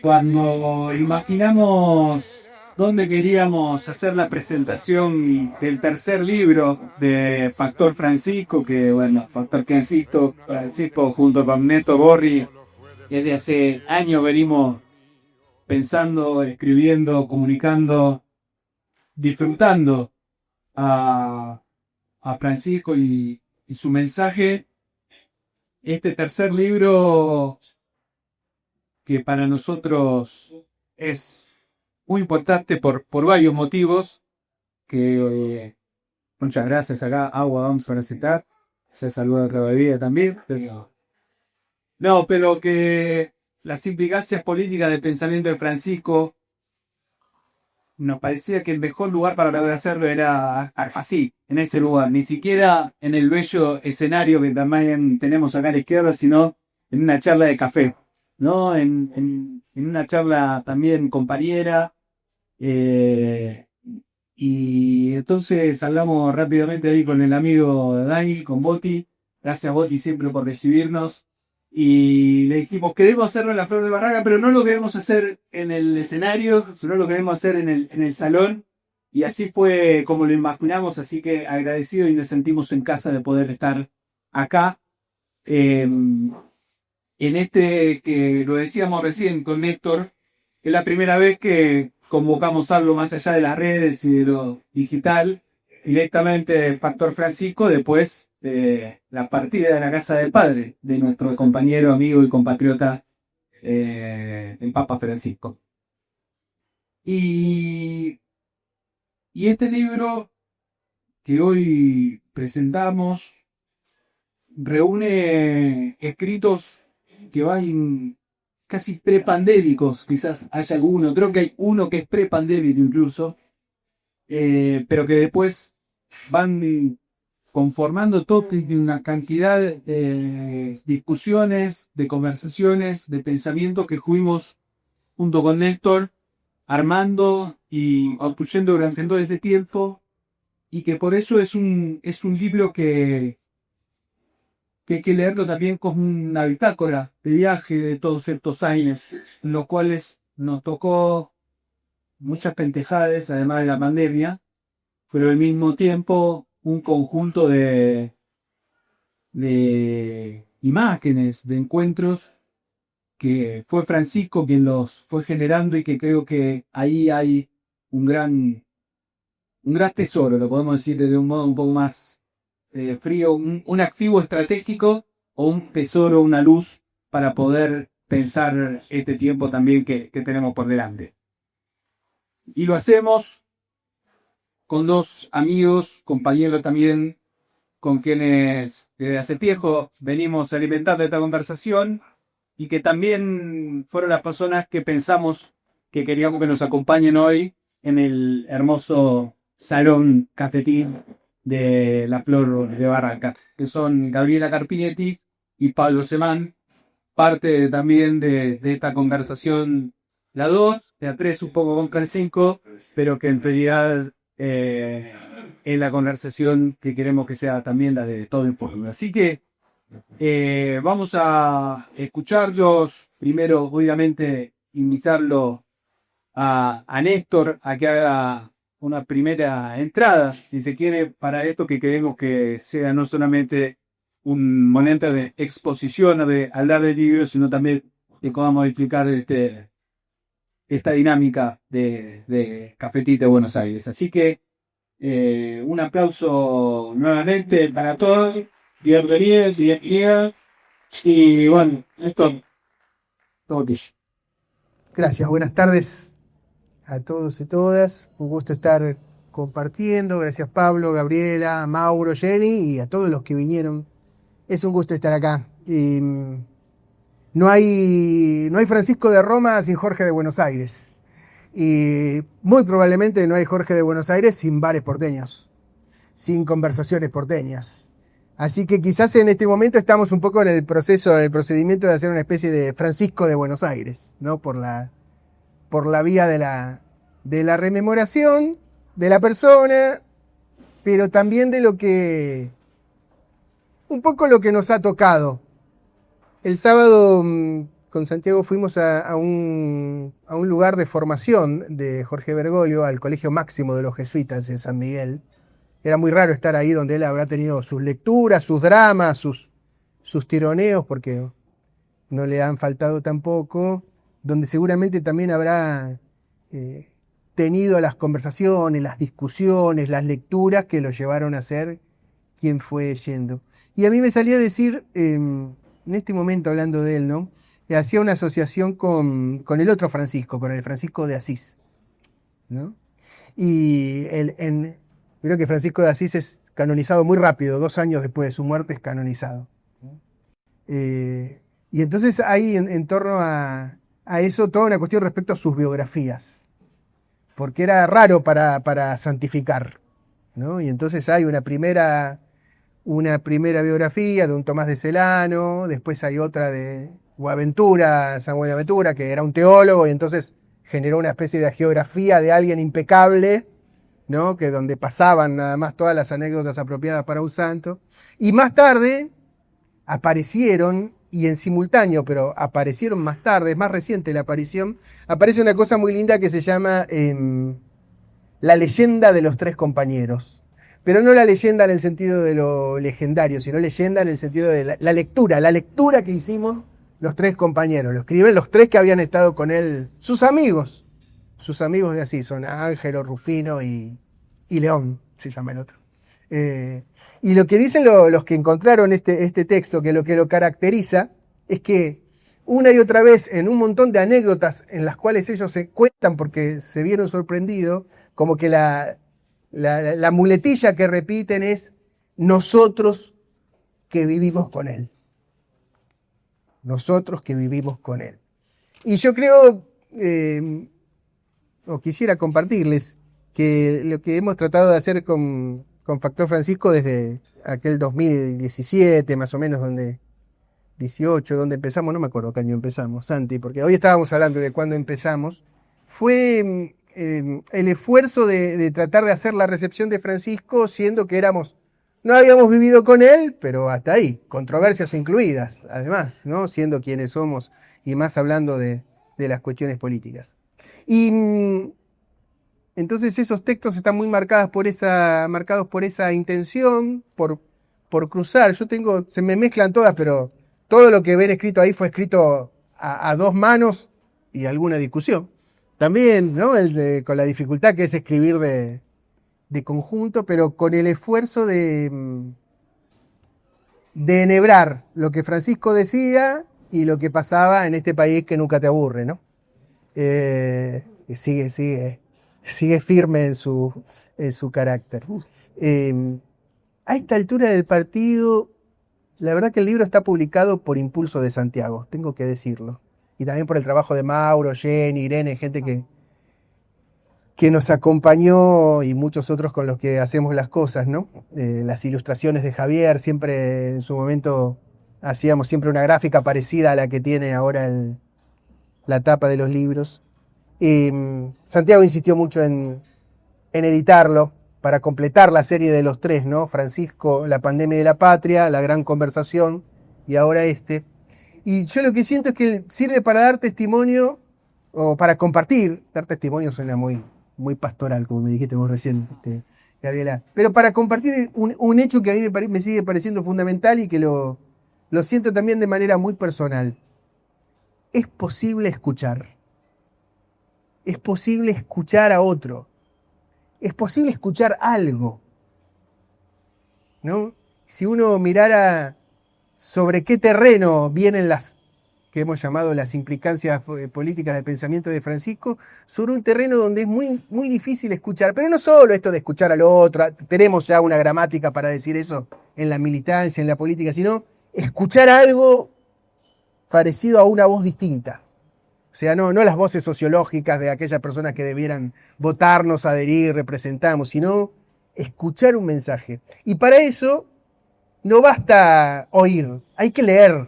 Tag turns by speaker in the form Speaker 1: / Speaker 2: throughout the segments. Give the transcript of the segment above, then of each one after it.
Speaker 1: Cuando imaginamos dónde queríamos hacer la presentación del tercer libro de Factor Francisco, que bueno, Factor Francisco junto con Neto Borri, desde hace años venimos pensando, escribiendo, comunicando, disfrutando a, a Francisco y su mensaje. Este tercer libro que para nosotros es muy importante por varios motivos, que muchas gracias acá, agua vamos a necesitar, se saluda otra bebida también, pero no, pero que las implicancias políticas del pensamiento de Francisco nos parecía que el mejor lugar para poder hacerlo era así, en ese lugar, ni siquiera en el bello escenario que también tenemos acá a la izquierda, sino en una charla de café, ¿no? En una charla también compañera. eh, y entonces hablamos rápidamente ahí con el amigo Dani, con Boti. Gracias Boti siempre por recibirnos. Y le dijimos, queremos hacerlo en la Flor de Barraca, pero no lo queremos hacer en el escenario, sino lo queremos hacer en el salón. Y así fue como lo imaginamos, así que agradecido y nos sentimos en casa de poder estar acá. En este que lo decíamos recién con Néstor, es la primera vez que convocamos algo más allá de las redes y de lo digital, directamente el Factor Francisco, después de la partida de la casa del padre, de nuestro compañero, amigo y compatriota, el Papa Francisco. Y, y este libro que hoy presentamos reúne escritos que van casi prepandémicos, quizás haya alguno, creo que hay uno que es prepandémico incluso, pero que después van conformando todo de una cantidad de discusiones, de conversaciones, de pensamientos que fuimos junto con Néstor armando y obstruyendo durante todo este tiempo, y que por eso es un libro que hay que leerlo también como una bitácora de viaje de todos estos años, en los cuales nos tocó muchas pentejadas, además de la pandemia, pero al mismo tiempo un conjunto de imágenes, de encuentros, que fue Francisco quien los fue generando y que creo que ahí hay un un gran tesoro, lo podemos decir de un modo un poco más frío, un activo estratégico o un tesoro, una luz para poder pensar este tiempo también que tenemos por delante. Y lo hacemos con dos amigos, compañeros también, con quienes desde hace tiempo venimos alimentando esta conversación y que también fueron las personas que pensamos que queríamos que nos acompañen hoy en el hermoso salón cafetín de la Flor de Barranca, que son Gabriela Carpinetti y Pablo Semán, parte también de esta conversación, la 2 la 3 un poco con el 5, pero que en realidad es la conversación que queremos que sea también la de todo el pueblo. Así que vamos a escucharlos. Primero, obviamente, invitarlo a Néstor a que haga una primera entrada, si se quiere, para esto que queremos que sea no solamente un momento de exposición o de hablar del libro, sino también que podamos explicar esta dinámica de Cafetita de Buenos Aires. Así que un aplauso nuevamente para todos. Bienvenidos, bienvenidas. Y bueno, esto todo tuyo.
Speaker 2: Gracias, buenas tardes a todos y todas. Un gusto estar compartiendo. Gracias Pablo, Gabriela, Mauro, Jenny y a todos los que vinieron. Es un gusto estar acá. Y no hay Francisco de Roma sin Jorge de Buenos Aires. Y muy probablemente no hay Jorge de Buenos Aires sin bares porteños, sin conversaciones porteñas. Así que quizás en este momento estamos un poco en el proceso, en el procedimiento de hacer una especie de Francisco de Buenos Aires, ¿no? Por la vía de la rememoración de la persona, pero también de un poco lo que nos ha tocado. El sábado con Santiago fuimos a un lugar de formación de Jorge Bergoglio, al Colegio Máximo de los Jesuitas en San Miguel. Era muy raro estar ahí donde él habrá tenido sus lecturas, sus dramas, sus tironeos, porque no le han faltado tampoco, donde seguramente también habrá tenido las conversaciones, las discusiones, las lecturas que lo llevaron a ser quien fue yendo. Y a mí me salía a decir, en este momento hablando de él, ¿no? Hacía una asociación con el otro Francisco, con el Francisco de Asís, ¿no? Y creo que Francisco de Asís es canonizado muy rápido, 2 años después de su muerte es canonizado. Y entonces hay en torno a eso toda una cuestión respecto a sus biografías, porque era raro para santificar, ¿no? Y entonces hay una primera biografía de un Tomás de Celano, después hay otra de Boaventura, San Buenaventura, que era un teólogo y entonces generó una especie de geografía de alguien impecable, ¿no? Que donde pasaban nada más todas las anécdotas apropiadas para un santo. Y más tarde aparecieron, y en simultáneo, pero aparecieron más tarde, es más reciente la aparición, aparece una cosa muy linda que se llama La leyenda de los 3 compañeros. Pero no la leyenda en el sentido de lo legendario, sino leyenda en el sentido de la lectura que hicimos los 3 compañeros. Lo escriben los 3 que habían estado con él, sus amigos de así, son Ángelo, Rufino y León, se llama el otro. Y lo que dicen los que encontraron este texto, que lo caracteriza, es que una y otra vez en un montón de anécdotas en las cuales ellos se cuentan porque se vieron sorprendidos, como que la muletilla que repiten es nosotros que vivimos con él. Nosotros que vivimos con él. Y yo creo, o quisiera compartirles, que lo que hemos tratado de hacer con Factor Francisco desde aquel 2017, más o menos, 18, donde empezamos, no me acuerdo qué año empezamos, Santi, porque hoy estábamos hablando de cuándo empezamos, fue el esfuerzo de tratar de hacer la recepción de Francisco, siendo que no habíamos vivido con él, pero hasta ahí, controversias incluidas, además, ¿no? Siendo quienes somos y más hablando de las cuestiones políticas. Y entonces esos textos están muy marcados por esa intención, por cruzar. Se me mezclan todas, pero todo lo que ven escrito ahí fue escrito a 2 manos y alguna discusión. También, ¿no? Con la dificultad que es escribir de conjunto, pero con el esfuerzo de enhebrar lo que Francisco decía y lo que pasaba en este país que nunca te aburre, ¿no? Que sigue firme en su carácter. A esta altura del partido, la verdad que el libro está publicado por impulso de Santiago, tengo que decirlo. Y también por el trabajo de Mauro, Jenny, Irene, gente que nos acompañó y muchos otros con los que hacemos las cosas, ¿no? Las ilustraciones de Javier, siempre en su momento hacíamos siempre una gráfica parecida a la que tiene ahora la tapa de los libros. Santiago insistió mucho en editarlo para completar la serie de los 3, ¿no? Francisco, La pandemia de la patria, La gran conversación y ahora este. Y yo lo que siento es que sirve para dar testimonio o para compartir. Dar testimonio suena muy, muy pastoral, como me dijiste vos recién, Gabriela. Pero para compartir un hecho que a mí me sigue pareciendo fundamental y que lo siento también de manera muy personal. Es posible escuchar. Es posible escuchar a otro. Es posible escuchar algo, ¿no? Si uno mirara sobre qué terreno vienen las que hemos llamado las implicancias políticas del pensamiento de Francisco, sobre un terreno donde es muy, muy difícil escuchar, pero no solo esto de escuchar al otro, tenemos ya una gramática para decir eso en la militancia, en la política, sino escuchar algo parecido a una voz distinta. O sea, no las voces sociológicas de aquellas personas que debieran votarnos, adherir, representamos, sino escuchar un mensaje. Y para eso no basta oír, hay que leer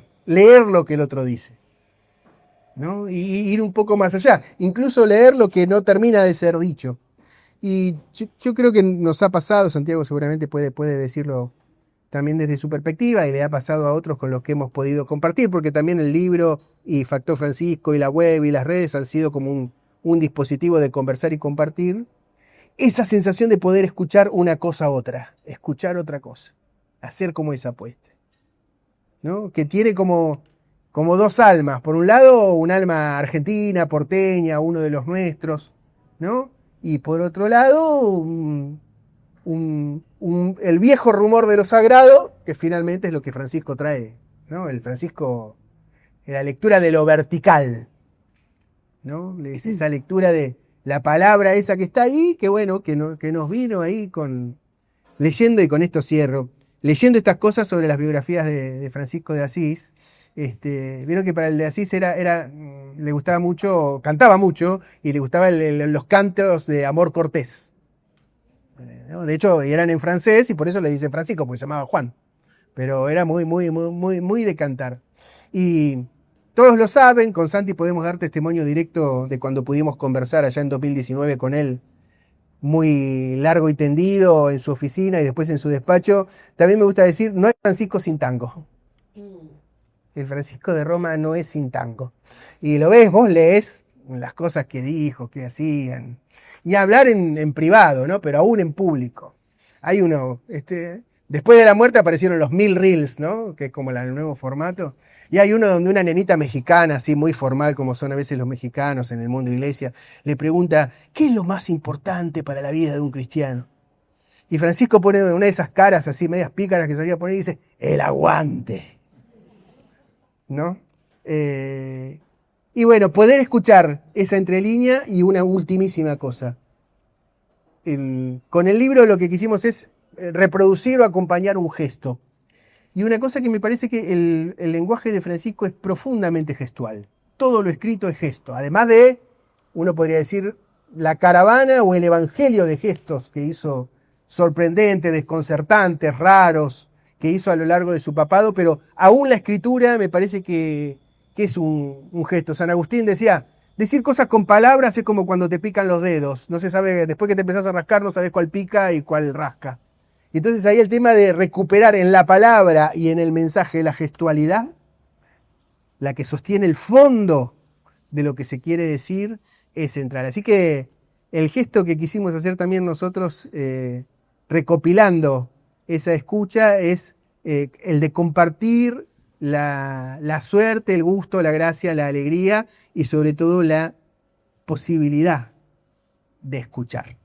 Speaker 2: lo que el otro dice, ¿no? Y ir un poco más allá, incluso leer lo que no termina de ser dicho. Y yo creo que nos ha pasado, Santiago seguramente puede decirlo también desde su perspectiva, y le ha pasado a otros con los que hemos podido compartir, porque también el libro y Factor Francisco y la web y las redes han sido como un dispositivo de conversar y compartir. Esa sensación de poder escuchar una cosa a otra, escuchar otra cosa, hacer como esa apuesta, ¿no? Que tiene como dos almas. Por un lado, un alma argentina, porteña, uno de los nuestros, ¿no? Y por otro lado, el viejo rumor de lo sagrado, que finalmente es lo que Francisco trae, ¿no? El Francisco, la lectura de lo vertical, ¿no? Esa lectura de la palabra esa que está ahí, que bueno, que nos vino ahí leyendo, y con esto cierro, leyendo estas cosas sobre las biografías de Francisco de Asís. Vieron que para el de Asís le gustaba mucho, cantaba mucho, y le gustaban los cantos de Amor Cortés, ¿no? De hecho, eran en francés, y por eso le dice Francisco, porque se llamaba Juan. Pero era muy, muy, muy, muy, muy de cantar. Y todos lo saben, con Santi podemos dar testimonio directo de cuando pudimos conversar allá en 2019 con él, muy largo y tendido en su oficina y después en su despacho. También me gusta decir, no hay Francisco sin tango. El Francisco de Roma no es sin tango. Y lo ves, vos lees las cosas que dijo, que hacían. Y hablar en privado, ¿no? Pero aún en público. Hay uno, después de la muerte aparecieron los 1000 Reels, ¿no? Que es como el nuevo formato. Y hay uno donde una nenita mexicana, así muy formal como son a veces los mexicanos en el mundo de iglesia, le pregunta, ¿qué es lo más importante para la vida de un cristiano? Y Francisco pone una de esas caras así, medias pícaras que solía poner, y dice, el aguante, ¿no? Y bueno, poder escuchar esa entrelínea. Y una ultimísima cosa. Con el libro lo que quisimos es reproducir o acompañar un gesto. Y una cosa que me parece que el lenguaje de Francisco es profundamente gestual. Todo lo escrito es gesto. Además de, uno podría decir, la caravana o el evangelio de gestos que hizo, sorprendentes, desconcertantes, raros, que hizo a lo largo de su papado, pero aún la escritura me parece que es un gesto. San Agustín decía, decir cosas con palabras es como cuando te pican los dedos. No se sabe, después que te empezás a rascar, no sabes cuál pica y cuál rasca. Y entonces ahí el tema de recuperar en la palabra y en el mensaje la gestualidad, la que sostiene el fondo de lo que se quiere decir, es central. Así que el gesto que quisimos hacer también nosotros, recopilando esa escucha, es el de compartir la suerte, el gusto, la gracia, la alegría y sobre todo la posibilidad de escuchar.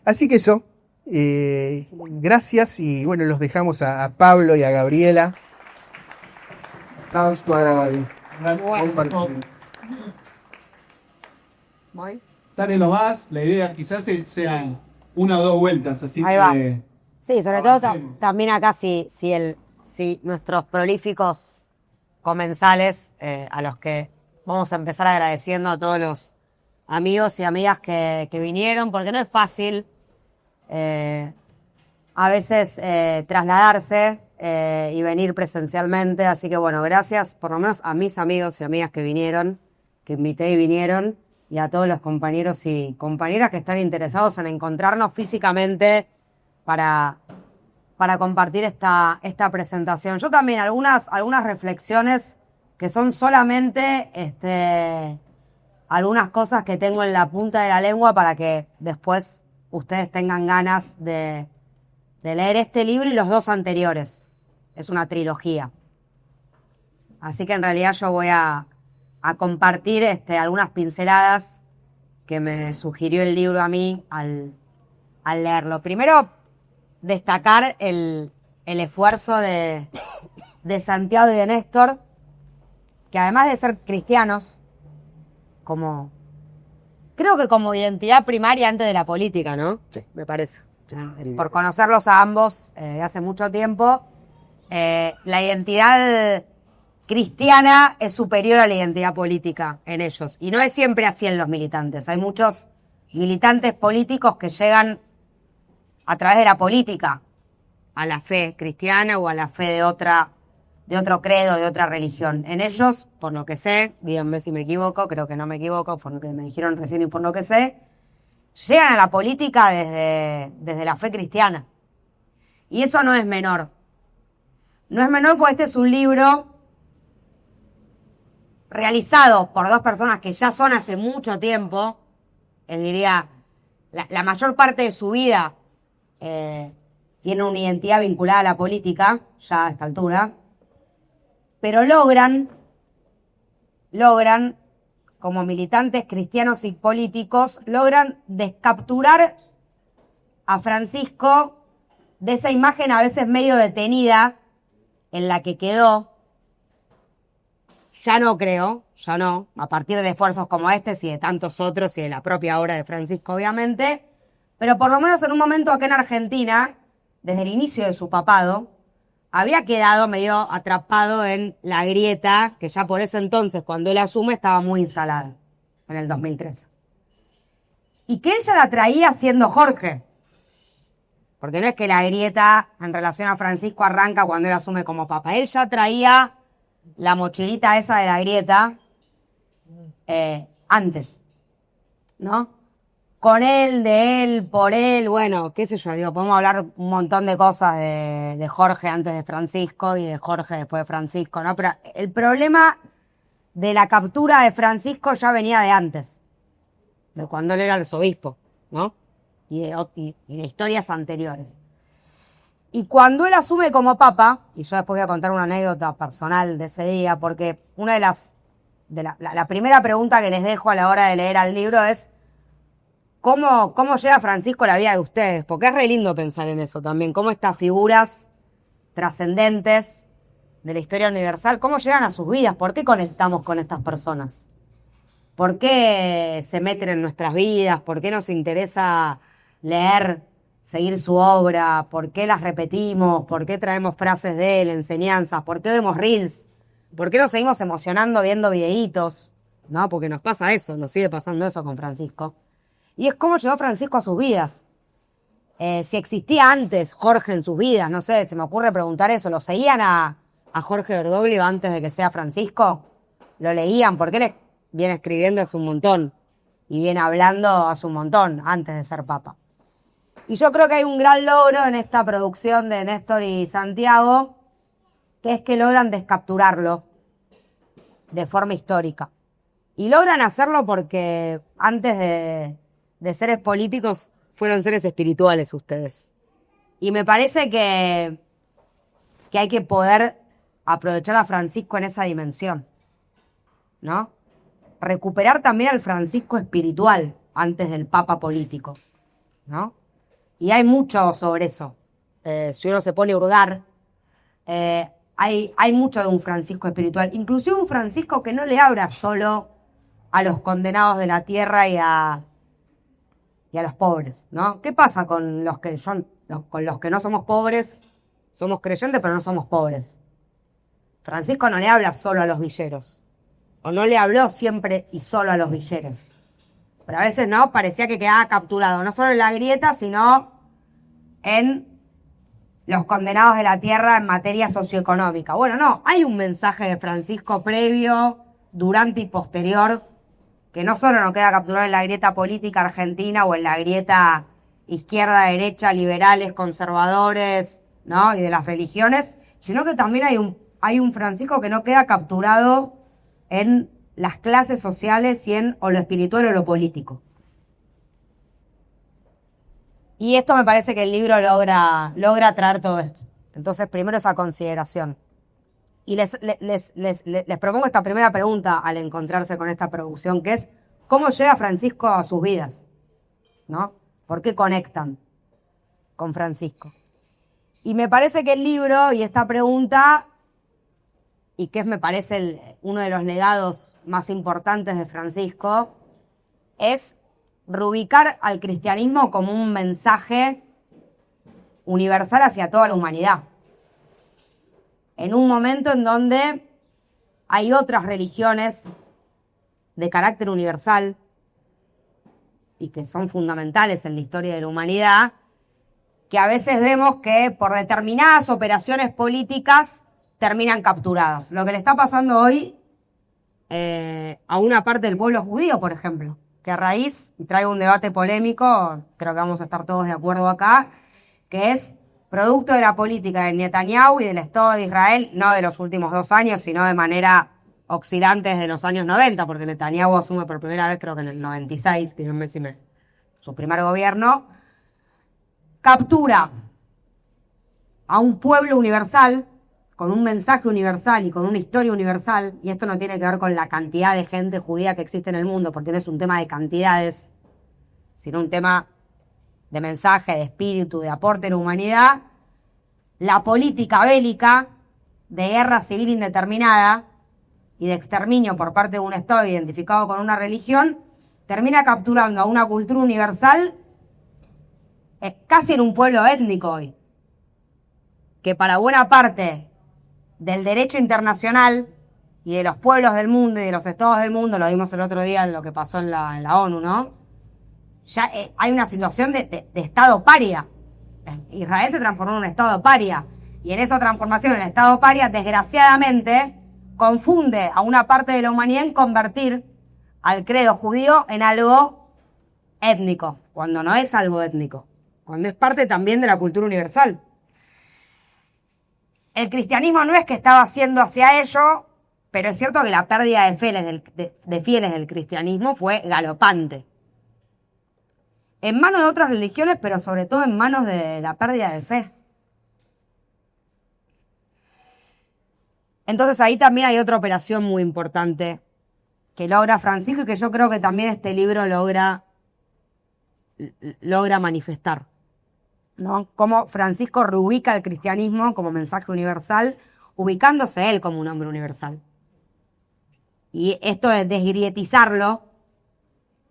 Speaker 2: Así que eso. Gracias, y bueno, los dejamos a Pablo y a Gabriela. Vamos para compartir.
Speaker 1: Dale nomás, la idea quizás sean una o dos vueltas, así
Speaker 3: Ahí
Speaker 1: que
Speaker 3: va. Sí, sobre todo
Speaker 1: avancemos.
Speaker 3: también acá si nuestros prolíficos comensales, a los que vamos a empezar agradeciendo a todos los amigos y amigas que vinieron, porque no es fácil a veces trasladarse y venir presencialmente, así que bueno, gracias por lo menos a mis amigos y amigas que vinieron, que invité y vinieron, y a todos los compañeros y compañeras que están interesados en encontrarnos físicamente para compartir esta presentación. Yo también algunas reflexiones que son solamente algunas cosas que tengo en la punta de la lengua para que después ustedes tengan ganas de leer este libro y los dos anteriores. Es una trilogía. Así que en realidad yo voy a compartir algunas pinceladas que me sugirió el libro a mí al leerlo. Primero, destacar el esfuerzo de Santiago y de Néstor, que además de ser cristianos, creo que como identidad primaria antes de la política, ¿no?
Speaker 2: Sí.
Speaker 3: Me parece. Por conocerlos a ambos de hace mucho tiempo, la identidad cristiana es superior a la identidad política en ellos. Y no es siempre así en los militantes. Hay muchos militantes políticos que llegan a través de la política a la fe cristiana o a la fe de otro credo, de otra religión. En ellos, por lo que sé, díganme si me equivoco, creo que no me equivoco, por lo que me dijeron recién y por lo que sé, llegan a la política desde la fe cristiana. Y eso no es menor. no es menor porque este es un libro realizado por dos personas que ya son hace mucho tiempo, diría, la mayor parte de su vida tiene una identidad vinculada a la política, ya a esta altura, pero logran, como militantes cristianos y políticos, logran descapturar a Francisco de esa imagen a veces medio detenida en la que quedó. Ya no creo, a partir de esfuerzos como este y de tantos otros y de la propia obra de Francisco, obviamente, pero por lo menos en un momento acá en Argentina, desde el inicio de su papado, había quedado medio atrapado en la grieta que ya por ese entonces, cuando él asume, estaba muy instalada, en el 2013. Y que él ya la traía siendo Jorge, porque no es que la grieta en relación a Francisco arranca cuando él asume como papa, él ya traía la mochilita esa de la grieta antes, ¿no? Con él, de él, por él, bueno, qué sé yo, digo, podemos hablar un montón de cosas de Jorge antes de Francisco y de Jorge después de Francisco, ¿no? Pero el problema de la captura de Francisco ya venía de antes, de cuando él era arzobispo, ¿no? Y de historias anteriores. Y cuando él asume como papa, y yo después voy a contar una anécdota personal de ese día, porque una de la primera pregunta que les dejo a la hora de leer al libro es ¿cómo llega Francisco a la vida de ustedes? Porque es re lindo pensar en eso también, cómo estas figuras trascendentes de la historia universal, cómo llegan a sus vidas, por qué conectamos con estas personas, por qué se meten en nuestras vidas, por qué nos interesa leer, seguir su obra, por qué las repetimos, por qué traemos frases de él, enseñanzas, por qué vemos reels, por qué nos seguimos emocionando viendo videitos, ¿no? Porque nos pasa eso, nos sigue pasando eso con Francisco. Y es cómo llegó Francisco a sus vidas. Si existía antes Jorge en sus vidas, no sé, se me ocurre preguntar eso, ¿lo seguían a Jorge Bergoglio antes de que sea Francisco? ¿Lo leían? Porque él viene escribiendo hace un montón y viene hablando hace un montón antes de ser papa. Y yo creo que hay un gran logro en esta producción de Néstor y Santiago, que es que logran descapturarlo de forma histórica. Y logran hacerlo porque antes de seres políticos fueron seres espirituales ustedes. Y me parece que hay que poder aprovechar a Francisco en esa dimensión, ¿no? Recuperar también al Francisco espiritual antes del papa político, ¿no? Y hay mucho sobre eso. Si uno se pone a hurgar, hay mucho de un Francisco espiritual. Inclusive un Francisco que no le habla solo a los condenados de la tierra y a los pobres, ¿no? ¿Qué pasa con los que no somos pobres? Somos creyentes, pero no somos pobres. Francisco no le habla solo a los villeros. O no le habló siempre y solo a los villeros. Pero a veces no, parecía que quedaba capturado, no solo en la grieta, sino en los condenados de la tierra en materia socioeconómica. Bueno, no, hay un mensaje de Francisco previo, durante y posterior, que no solo no queda capturado en la grieta política argentina o en la grieta izquierda-derecha, liberales, conservadores, ¿no? Y de las religiones, sino que también hay un Francisco que no queda capturado en las clases sociales y en o lo espiritual o lo político. Y esto me parece que el libro logra traer todo esto. Entonces, primero esa consideración. Y les propongo esta primera pregunta al encontrarse con esta producción, que es ¿cómo llega Francisco a sus vidas? ¿No? ¿Por qué conectan con Francisco? Y me parece que el libro y esta pregunta, y que me parece uno de los legados más importantes de Francisco, es reubicar al cristianismo como un mensaje universal hacia toda la humanidad. En un momento en donde hay otras religiones de carácter universal y que son fundamentales en la historia de la humanidad, que a veces vemos que por determinadas operaciones políticas terminan capturadas. Lo que le está pasando hoy a una parte del pueblo judío, por ejemplo, que a raíz, y traigo un debate polémico, creo que vamos a estar todos de acuerdo acá, que es producto de la política de Netanyahu y del Estado de Israel, no de los últimos 2 años, sino de manera oscilante desde los años 90, porque Netanyahu asume por primera vez, creo que en el 96, díganme si su primer gobierno, captura a un pueblo universal, con un mensaje universal y con una historia universal, y esto no tiene que ver con la cantidad de gente judía que existe en el mundo, porque no es un tema de cantidades, sino un tema de mensaje, de espíritu, de aporte a la humanidad. La política bélica de guerra civil indeterminada y de exterminio por parte de un Estado identificado con una religión termina capturando a una cultura universal casi en un pueblo étnico hoy, que para buena parte del derecho internacional y de los pueblos del mundo y de los estados del mundo, lo vimos el otro día en lo que pasó en la ONU, ¿no? Ya hay una situación de Estado paria. Israel se transformó en un Estado paria. Y en esa transformación en Estado paria, desgraciadamente, confunde a una parte de la humanidad en convertir al credo judío en algo étnico, cuando no es algo étnico, cuando es parte también de la cultura universal. El cristianismo no es que estaba haciendo hacia ello, pero es cierto que la pérdida de fieles del cristianismo fue galopante. En manos de otras religiones, pero sobre todo en manos de la pérdida de fe. Entonces ahí también hay otra operación muy importante que logra Francisco y que yo creo que también este libro logra manifestar, ¿no? Cómo Francisco reubica el cristianismo como mensaje universal, ubicándose él como un hombre universal. Y esto de desgrietizarlo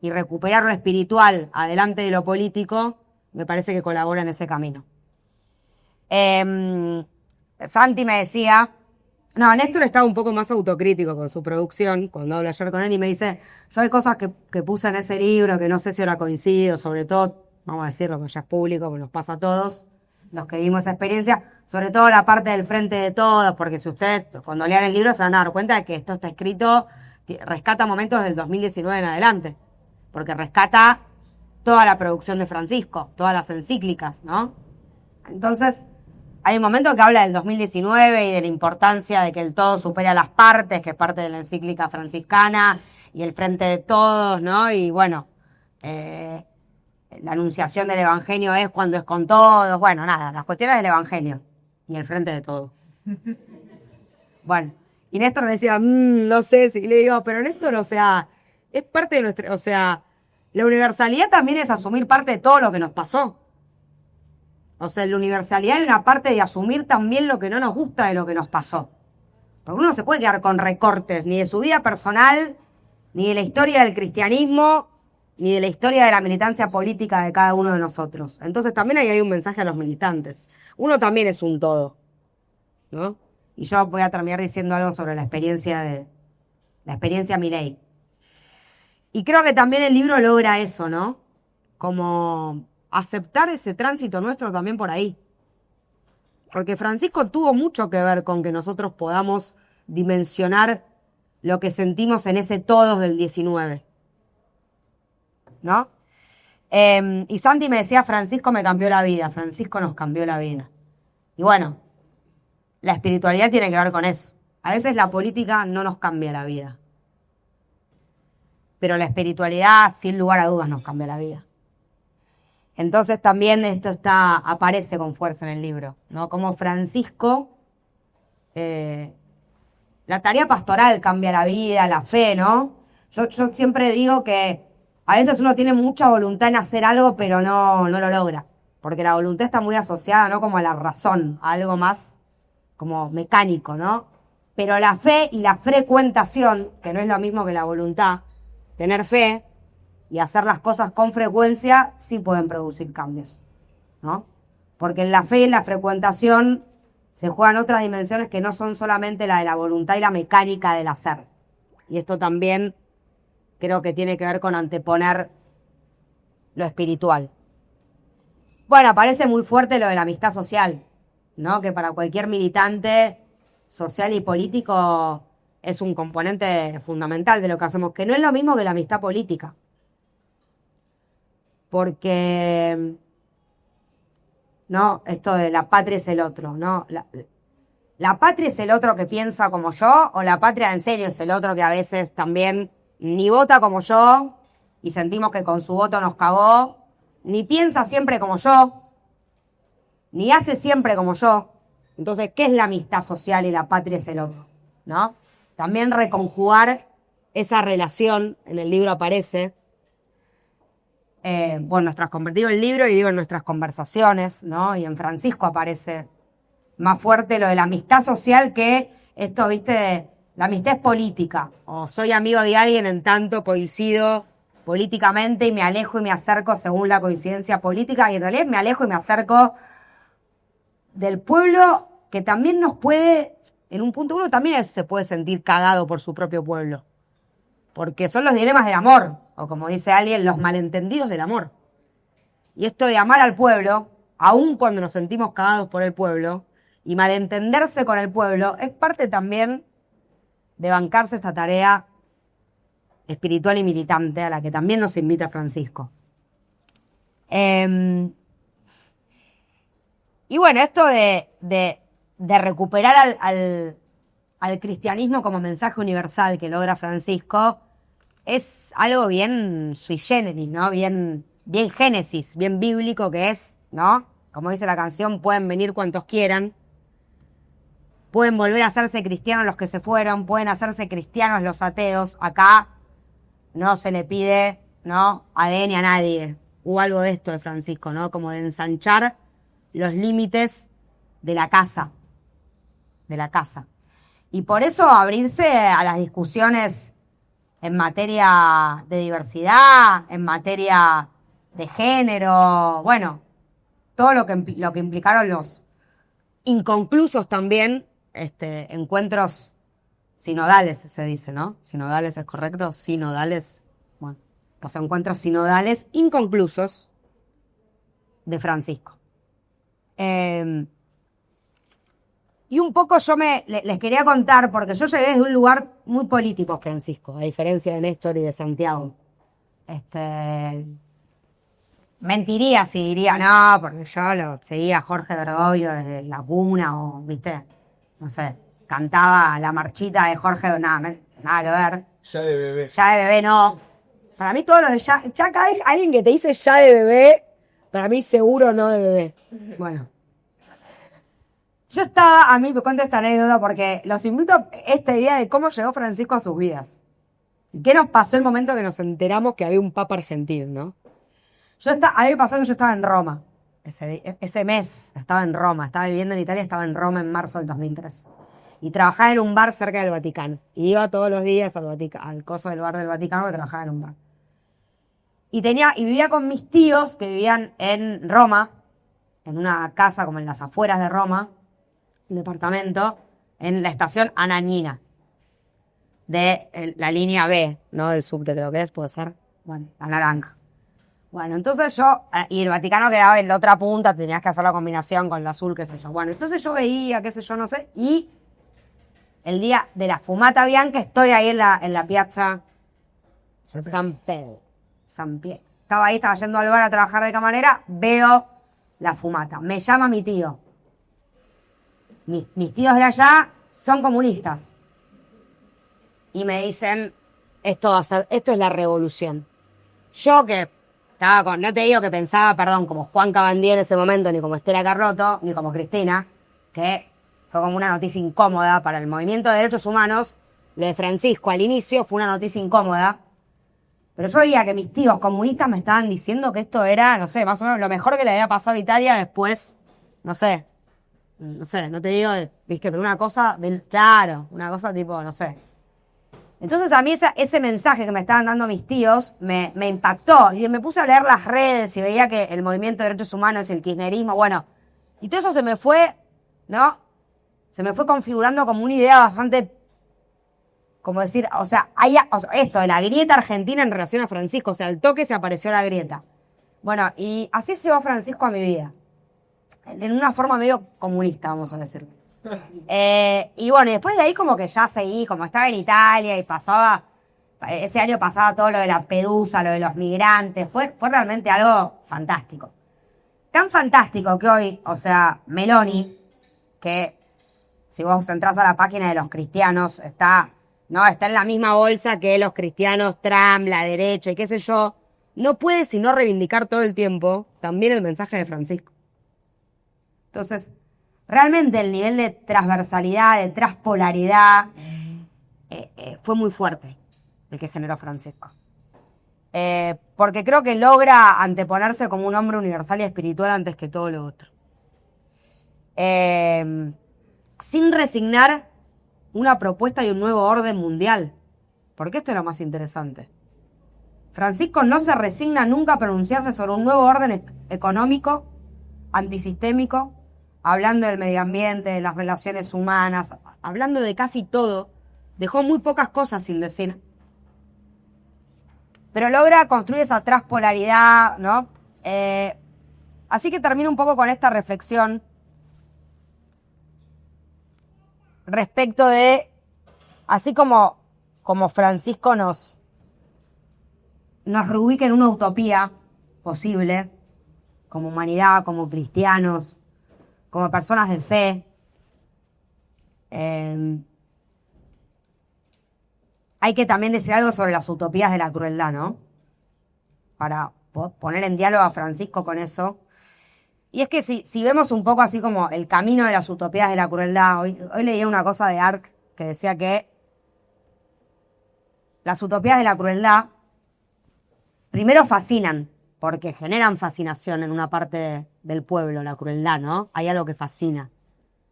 Speaker 3: y recuperar lo espiritual adelante de lo político, me parece que colabora en ese camino. Santi me decía, no, Néstor estaba un poco más autocrítico con su producción, cuando hablo ayer con él, y me dice, yo hay cosas que puse en ese libro que no sé si ahora coincido, sobre todo, vamos a decirlo, porque ya es público, porque nos pasa a todos, los que vimos esa experiencia, sobre todo la parte del frente de todos, porque si ustedes, cuando lean el libro, se van a dar cuenta de que esto está escrito, rescata momentos del 2019 en adelante, porque rescata toda la producción de Francisco, todas las encíclicas, ¿no? Entonces, hay un momento que habla del 2019 y de la importancia de que el todo supere a las partes, que es parte de la encíclica franciscana, y el frente de todos, ¿no? Y bueno, la anunciación del evangelio es cuando es con todos, bueno, nada, las cuestiones del evangelio y el frente de todos. Bueno, y Néstor me decía, no sé si, y le digo, pero Néstor, o sea, es parte de nuestra, o sea, la universalidad también es asumir parte de todo lo que nos pasó. O sea, en la universalidad hay una parte de asumir también lo que no nos gusta de lo que nos pasó. Porque uno no se puede quedar con recortes ni de su vida personal, ni de la historia del cristianismo, ni de la historia de la militancia política de cada uno de nosotros. Entonces también ahí hay un mensaje a los militantes. Uno también es un todo, ¿no? Y yo voy a terminar diciendo algo sobre la experiencia Milei. Y creo que también el libro logra eso, ¿no? Como aceptar ese tránsito nuestro también por ahí. Porque Francisco tuvo mucho que ver con que nosotros podamos dimensionar lo que sentimos en ese todos del 19. ¿No? Y Santi me decía, Francisco me cambió la vida, Francisco nos cambió la vida. Y bueno, la espiritualidad tiene que ver con eso. A veces la política no nos cambia la vida. Pero la espiritualidad, sin lugar a dudas, nos cambia la vida. Entonces también esto aparece con fuerza en el libro, ¿no? Como Francisco, la tarea pastoral cambia la vida, la fe, ¿no? Yo siempre digo que a veces uno tiene mucha voluntad en hacer algo, pero no lo logra. Porque la voluntad está muy asociada, ¿no? Como a la razón, a algo más como mecánico, ¿no? Pero la fe y la frecuentación, que no es lo mismo que la voluntad, tener fe y hacer las cosas con frecuencia, sí pueden producir cambios, ¿no? Porque en la fe y en la frecuentación se juegan otras dimensiones que no son solamente la de la voluntad y la mecánica del hacer. Y esto también creo que tiene que ver con anteponer lo espiritual. Bueno, parece muy fuerte lo de la amistad social, ¿no? Que para cualquier militante social y político es un componente fundamental de lo que hacemos, que no es lo mismo que la amistad política. Porque ¿no? Esto de la patria es el otro, ¿no? ¿La patria es el otro que piensa como yo o la patria en serio es el otro que a veces también ni vota como yo y sentimos que con su voto nos cagó, ni piensa siempre como yo, ni hace siempre como yo? Entonces, ¿qué es la amistad social y la patria es el otro? ¿No? También reconjugar esa relación, en el libro aparece, digo el libro y digo en nuestras conversaciones, ¿no? Y en Francisco aparece más fuerte lo de la amistad social que esto, ¿viste? La amistad es política, o soy amigo de alguien en tanto coincido políticamente y me alejo y me acerco según la coincidencia política, y en realidad me alejo y me acerco del pueblo que también nos puede, en un punto uno también se puede sentir cagado por su propio pueblo, porque son los dilemas del amor, o como dice alguien, los malentendidos del amor. Y esto de amar al pueblo, aun cuando nos sentimos cagados por el pueblo, y malentenderse con el pueblo, es parte también de bancarse esta tarea espiritual y militante a la que también nos invita Francisco. Y bueno, esto de recuperar al cristianismo como mensaje universal que logra Francisco es algo bien sui generis, ¿no? Bien génesis, bien bíblico que es, ¿no? Como dice la canción, pueden venir cuantos quieran, pueden volver a hacerse cristianos los que se fueron, pueden hacerse cristianos los ateos. Acá no se le pide, ¿no?, ADN a nadie. Hubo algo de esto de Francisco, ¿no? Como de ensanchar los límites de la casa. Y por eso abrirse a las discusiones en materia de diversidad, en materia de género, bueno, todo lo que implicaron los inconclusos también, encuentros sinodales, se dice, ¿no? Sinodales es correcto, sinodales, bueno, los encuentros sinodales inconclusos de Francisco. Y un poco yo les quería contar, porque yo llegué desde un lugar muy político, Francisco, a diferencia de Néstor y de Santiago. Mentiría si diría, no, porque yo lo seguía a Jorge Bergoglio desde la cuna, o, viste, no sé, cantaba la marchita de Jorge, nada que ver.
Speaker 1: Ya de bebé.
Speaker 3: Ya de bebé no. Para mí todo lo de ya cada vez alguien que te dice ya de bebé, para mí seguro no de bebé. Bueno. Yo estaba, a mí me cuento esta anécdota porque los invito a esta idea de cómo llegó Francisco a sus vidas. ¿Qué nos pasó el momento que nos enteramos que había un papa argentino, no? A mí me pasó que yo estaba en Roma. Ese mes estaba en Roma. Estaba viviendo en Italia, estaba en Roma en marzo del 2003. Y trabajaba en un bar cerca del Vaticano. Y iba todos los días al coso del bar del Vaticano, que trabajaba en un bar. Y vivía con mis tíos que vivían en Roma, en una casa como en las afueras de Roma, un departamento, en la estación Anagnina, de la línea B, ¿no? Del subte, creo que puede ser. Bueno, la naranja. Bueno, entonces y el Vaticano quedaba en la otra punta, tenías que hacer la combinación con el azul, qué sé yo. Bueno, entonces yo veía, qué sé yo, no sé, y el día de la Fumata Bianca estoy ahí en la piazza San Pedro. Estaba ahí, estaba yendo al bar a trabajar de camarera, veo la fumata. Me llama mi tío. Mis tíos de allá son comunistas. Y me dicen, esto es la revolución. Yo que estaba no te digo que pensaba, como Juan Cabandí en ese momento, ni como Estela Carlotto, ni como Cristina, que fue como una noticia incómoda para el movimiento de derechos humanos. Lo de Francisco al inicio fue una noticia incómoda. Pero yo veía que mis tíos comunistas me estaban diciendo que esto era, no sé, más o menos lo mejor que le había pasado a Italia después, no sé, no te digo, viste, pero una cosa, claro, una cosa tipo, no sé. Entonces a mí ese mensaje que me estaban dando mis tíos me impactó y me puse a leer las redes y veía que el movimiento de derechos humanos y el kirchnerismo, bueno, y todo eso se me fue, ¿no? Se me fue configurando como una idea bastante, como decir, esto de la grieta argentina en relación a Francisco, al toque se apareció la grieta. Bueno, y así llegó Francisco a mi vida, en una forma medio comunista, vamos a decir. Y bueno, y después de ahí como que ya seguí, como estaba en Italia y ese año pasaba todo lo de la pedusa, lo de los migrantes, fue realmente algo fantástico. tan fantástico que hoy, o sea, Meloni, que si vos entrás a la página de los cristianos, está en la misma bolsa que los cristianos, Trump, la derecha y qué sé yo, no puede sino reivindicar todo el tiempo también el mensaje de Francisco. Entonces, realmente el nivel de transversalidad, de transpolaridad, fue muy fuerte el que generó Francisco. Porque creo que logra anteponerse como un hombre universal y espiritual antes que todo lo otro. Sin resignar una propuesta de un nuevo orden mundial. Porque esto es lo más interesante. Francisco no se resigna nunca a pronunciarse sobre un nuevo orden económico, antisistémico, hablando del medio ambiente, de las relaciones humanas, hablando de casi todo. Dejó muy pocas cosas sin decir. Pero logra construir esa transpolaridad, ¿no? Así que termino un poco con esta reflexión respecto de, así como Francisco nos reubica en una utopía posible, como humanidad, como cristianos, como personas de fe, hay que también decir algo sobre las utopías de la crueldad, ¿no? Para poner en diálogo a Francisco con eso. Y es que si vemos un poco así como el camino de las utopías de la crueldad, hoy leía una cosa de Arc que decía que las utopías de la crueldad primero fascinan, porque generan fascinación en una parte del pueblo, la crueldad, ¿no? Hay algo que fascina.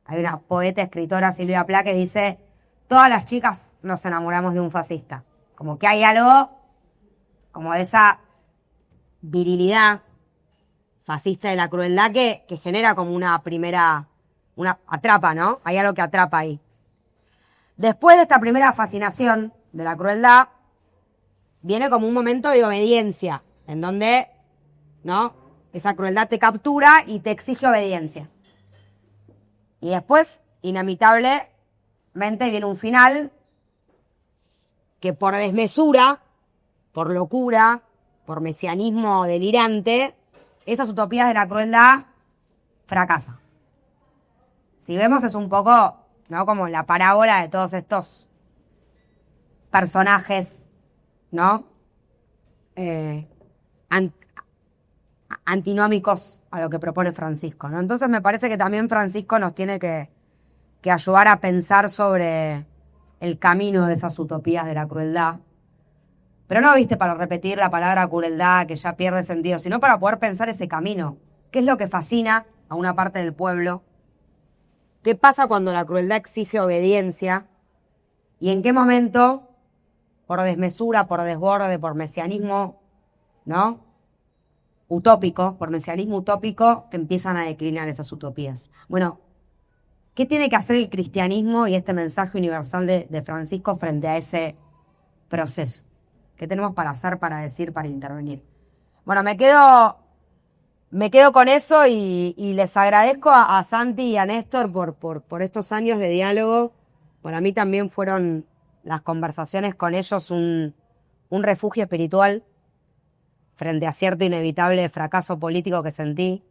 Speaker 3: Hay una poeta, escritora, Silvia Plath, que dice, todas las chicas nos enamoramos de un fascista. Como que hay algo, como de esa virilidad fascista de la crueldad que genera como una atrapa, ¿no? Hay algo que atrapa ahí. Después de esta primera fascinación de la crueldad, viene como un momento de obediencia, en donde, ¿no? Esa crueldad te captura y te exige obediencia. Y después, inevitablemente, viene un final que por desmesura, por locura, por mesianismo delirante, esas utopías de la crueldad fracasan. Si vemos es un poco, ¿no? Como la parábola de todos estos personajes, ¿no? Antinómicos a lo que propone Francisco, ¿no? Entonces me parece que también Francisco nos tiene que ayudar a pensar sobre el camino de esas utopías de la crueldad. Pero no, viste, para repetir la palabra crueldad, que ya pierde sentido, sino para poder pensar ese camino. ¿Qué es lo que fascina a una parte del pueblo? ¿Qué pasa cuando la crueldad exige obediencia? ¿Y en qué momento, por desmesura, por desborde, por mesianismo, ¿no? Utópico, por mesianismo utópico, te empiezan a declinar esas utopías? Bueno, ¿qué tiene que hacer el cristianismo y este mensaje universal de Francisco frente a ese proceso? ¿Qué tenemos para hacer, para decir, para intervenir? Bueno, me quedo con eso y les agradezco a Santi y a Néstor por estos años de diálogo. Para mí también fueron las conversaciones con ellos un refugio espiritual frente a cierto inevitable fracaso político que sentí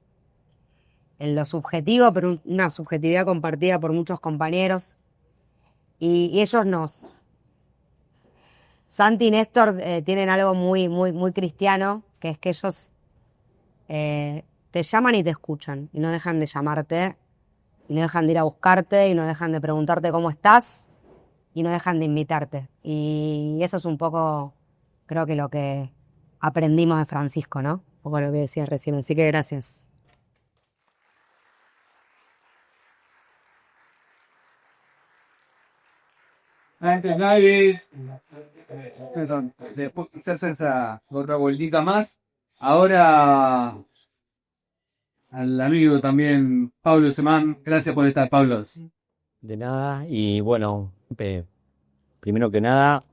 Speaker 3: en lo subjetivo, pero una subjetividad compartida por muchos compañeros. Y ellos Santi y Néstor tienen algo muy, muy, muy cristiano, que es que ellos te llaman y te escuchan, y no dejan de llamarte, y no dejan de ir a buscarte, y no dejan de preguntarte cómo estás, y no dejan de invitarte. Y eso es un poco, creo que lo que aprendimos de Francisco, ¿no? Un poco lo que decías recién, así que gracias.
Speaker 1: Naves, perdón, después quizás esa otra vueltita más. Ahora al amigo también Pablo Semán, gracias por estar, Pablo.
Speaker 4: De nada, y bueno, primero que nada,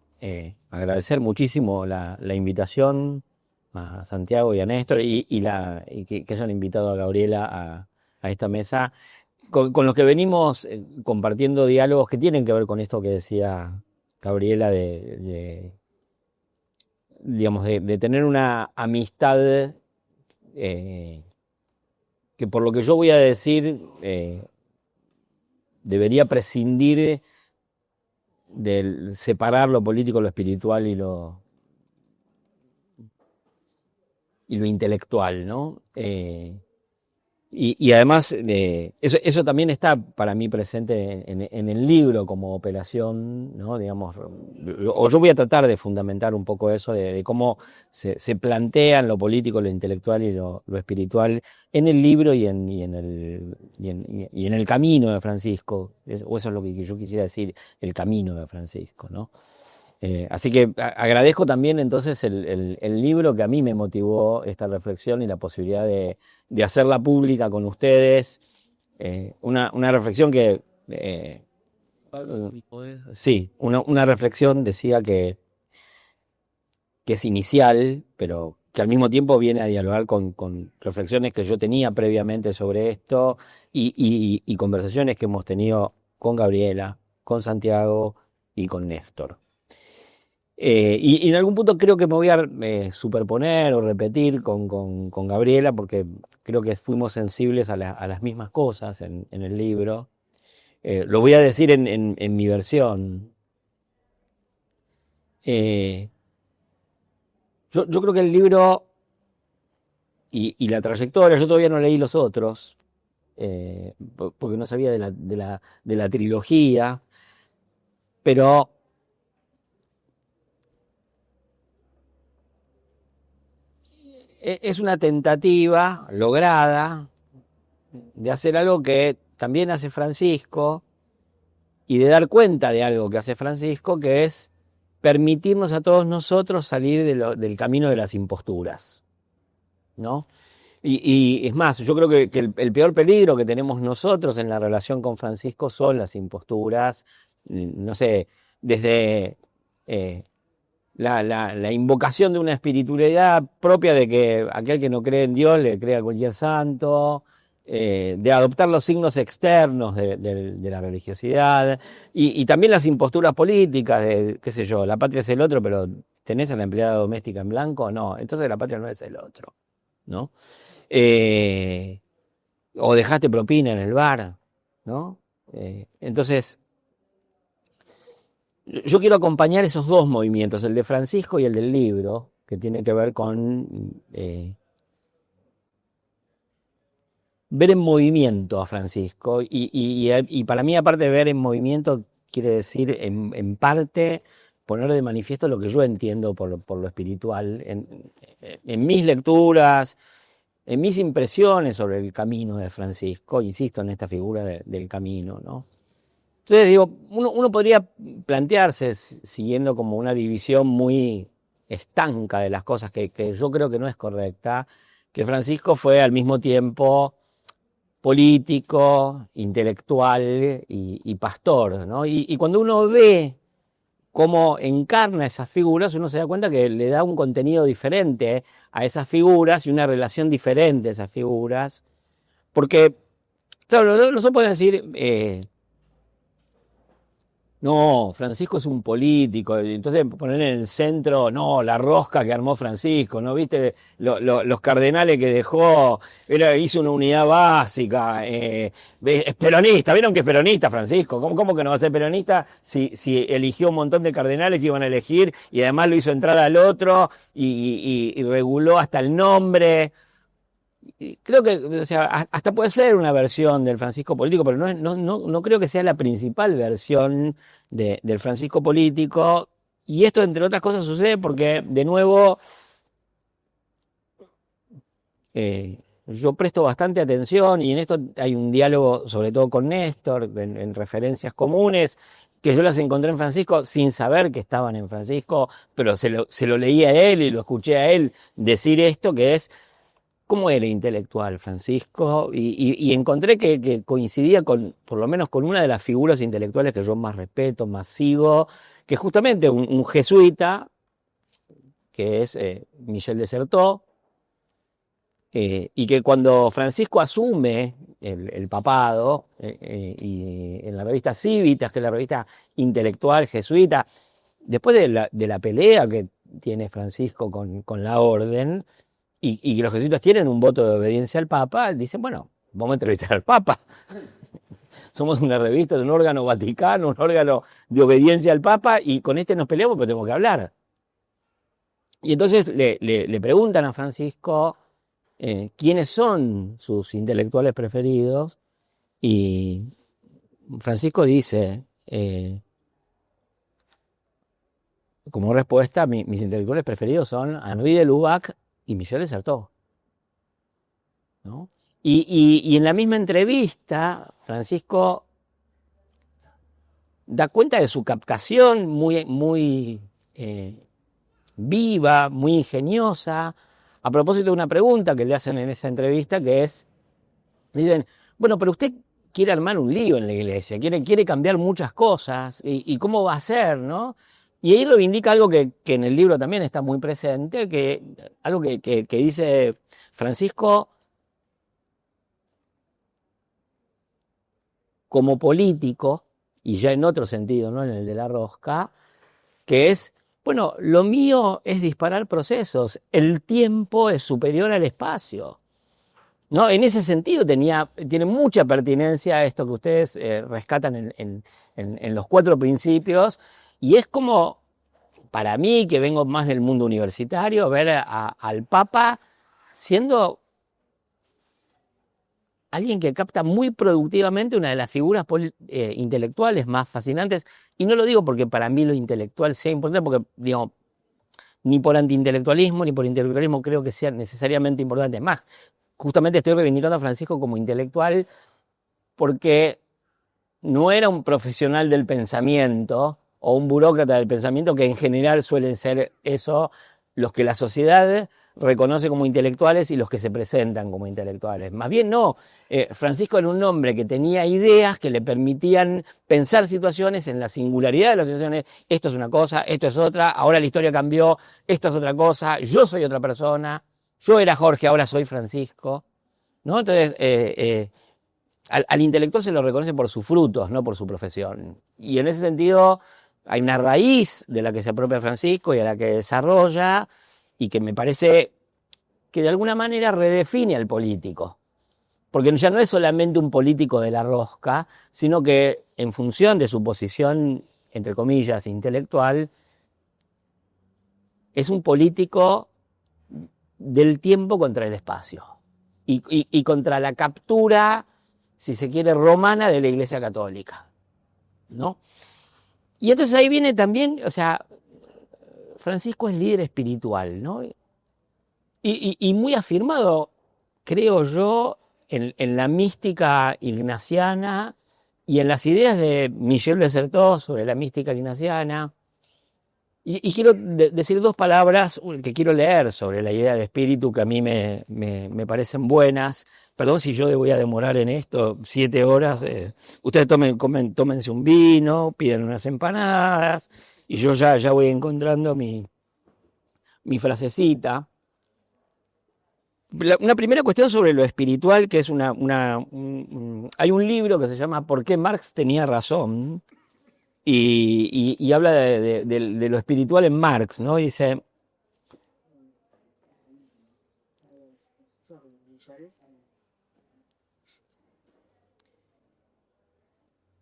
Speaker 4: agradecer muchísimo la invitación a Santiago y a Néstor y que hayan invitado a Gabriela a esta mesa, con los que venimos compartiendo diálogos que tienen que ver con esto que decía Gabriela digamos, de tener una amistad que por lo que yo voy a decir debería prescindir del separar lo político, lo espiritual y lo intelectual, ¿no? Y además, eso también está para mí presente en el libro como operación, ¿no? Digamos, o yo voy a tratar de fundamentar un poco eso, de cómo se plantean lo político, lo intelectual y lo espiritual en el libro y en el camino de Francisco, o eso es lo que yo quisiera decir, el camino de Francisco, ¿no? Así que agradezco también entonces el libro que a mí me motivó esta reflexión y la posibilidad de hacerla pública con ustedes. Una reflexión que... sí, una reflexión decía que es inicial, pero que al mismo tiempo viene a dialogar con reflexiones que yo tenía previamente sobre esto y conversaciones que hemos tenido con Gabriela, con Santiago y con Néstor. Y en algún punto creo que me voy a superponer o repetir con Gabriela, porque creo que fuimos sensibles a las mismas cosas en el libro. Lo voy a decir en mi versión. Yo creo que el libro y la trayectoria, yo todavía no leí los otros, porque no sabía de la trilogía, pero... es una tentativa lograda de hacer algo que también hace Francisco y de dar cuenta de algo que hace Francisco, que es permitirnos a todos nosotros salir del camino de las imposturas, ¿no? Y es más, yo creo que el peor peligro que tenemos nosotros en la relación con Francisco son las imposturas, no sé, desde... la invocación de una espiritualidad propia de que aquel que no cree en Dios le cree a cualquier santo, de adoptar los signos externos de la religiosidad y también las imposturas políticas de, qué sé yo, la patria es el otro, pero ¿tenés a la empleada doméstica en blanco? No, entonces la patria no es el otro, ¿no? O dejaste propina en el bar, ¿no? Entonces... yo quiero acompañar esos dos movimientos, el de Francisco y el del libro, que tiene que ver con ver en movimiento a Francisco. Y para mí, aparte de ver en movimiento, quiere decir en parte poner de manifiesto lo que yo entiendo por lo espiritual, en mis lecturas, en mis impresiones sobre el camino de Francisco. Insisto en esta figura del camino, ¿no? Entonces digo, uno podría plantearse, siguiendo como una división muy estanca de las cosas que yo creo que no es correcta, que Francisco fue al mismo tiempo político, intelectual y pastor, ¿no? Y cuando uno ve cómo encarna esas figuras, uno se da cuenta que le da un contenido diferente a esas figuras y una relación diferente a esas figuras, porque, claro, no se puede decir... no, Francisco es un político, entonces poner en el centro, no, la rosca que armó Francisco, ¿no? ¿Viste? Los cardenales que dejó, hizo una unidad básica, es peronista, ¿vieron que es peronista Francisco? ¿Cómo que no va a ser peronista si eligió un montón de cardenales que iban a elegir y además lo hizo entrar al otro y reguló hasta el nombre? Creo que, o sea, hasta puede ser una versión del Francisco político, pero no creo que sea la principal versión del Francisco político. Y esto, entre otras cosas, sucede porque, de nuevo, yo presto bastante atención y en esto hay un diálogo, sobre todo con Néstor, en referencias comunes, que yo las encontré en Francisco sin saber que estaban en Francisco, pero se lo leí a él y lo escuché a él decir esto, que es... ¿cómo era intelectual Francisco? Y encontré que coincidía por lo menos con una de las figuras intelectuales que yo más respeto, más sigo, que es justamente un jesuita, que es Michel de Certeau, y que cuando Francisco asume el papado, y en la revista Civitas, que es la revista intelectual jesuita, después de la pelea que tiene Francisco con la orden, y los jesuitas tienen un voto de obediencia al Papa, dicen, bueno, vamos a entrevistar al Papa. Somos una revista, un órgano vaticano, un órgano de obediencia al Papa, y con este nos peleamos, pero tenemos que hablar. Y entonces le preguntan a Francisco quiénes son sus intelectuales preferidos, y Francisco dice, como respuesta, mis intelectuales preferidos son Henri de Lubac y Michel de Certeau, ¿no? Y en la misma entrevista, Francisco da cuenta de su captación muy viva, muy ingeniosa, a propósito de una pregunta que le hacen en esa entrevista, que es, le dicen, bueno, pero usted quiere armar un lío en la iglesia, quiere cambiar muchas cosas, y cómo va a ser, ¿no? Y ahí reivindica algo que en el libro también está muy presente, algo que dice Francisco: como político, y ya en otro sentido, ¿no?, en el de la rosca, que es, bueno, lo mío es disparar procesos, el tiempo es superior al espacio, ¿no? En ese sentido tiene mucha pertinencia esto que ustedes rescatan en los 4 principios, y es como, para mí, que vengo más del mundo universitario, ver al Papa siendo alguien que capta muy productivamente una de las figuras intelectuales más fascinantes, y no lo digo porque para mí lo intelectual sea importante, porque, digamos, ni por antiintelectualismo ni por intelectualismo creo que sea necesariamente importante. Más, justamente estoy reivindicando a Francisco como intelectual porque no era un profesional del pensamiento o un burócrata del pensamiento, que en general suelen ser eso los que la sociedad reconoce como intelectuales y los que se presentan como intelectuales. Más bien no, Francisco era un hombre que tenía ideas que le permitían pensar situaciones en la singularidad de las situaciones. Esto es una cosa, esto es otra, ahora la historia cambió, esto es otra cosa, yo soy otra persona, yo era Jorge, ahora soy Francisco, ¿no? Entonces, al intelectual se lo reconoce por sus frutos, no por su profesión. Y en ese sentido hay una raíz de la que se apropia Francisco y a la que desarrolla, y que me parece que de alguna manera redefine al político. Porque ya no es solamente un político de la rosca, sino que en función de su posición, entre comillas, intelectual, es un político del tiempo contra el espacio. Y contra la captura, si se quiere, romana de la Iglesia Católica, ¿no? Y entonces ahí viene también, o sea, Francisco es líder espiritual, ¿no? Y muy afirmado, creo yo, en la mística ignaciana y en las ideas de Michel de Certeau sobre la mística ignaciana. Y quiero decir 2 palabras que quiero leer sobre la idea de espíritu, que a mí me parecen buenas. Perdón si yo voy a demorar en esto 7 horas. Ustedes tómense un vino, piden unas empanadas, y yo ya voy encontrando mi frasecita. Una primera cuestión sobre lo espiritual, que es hay un libro que se llama ¿Por qué Marx tenía razón? Y habla de lo espiritual en Marx, ¿no? Dice: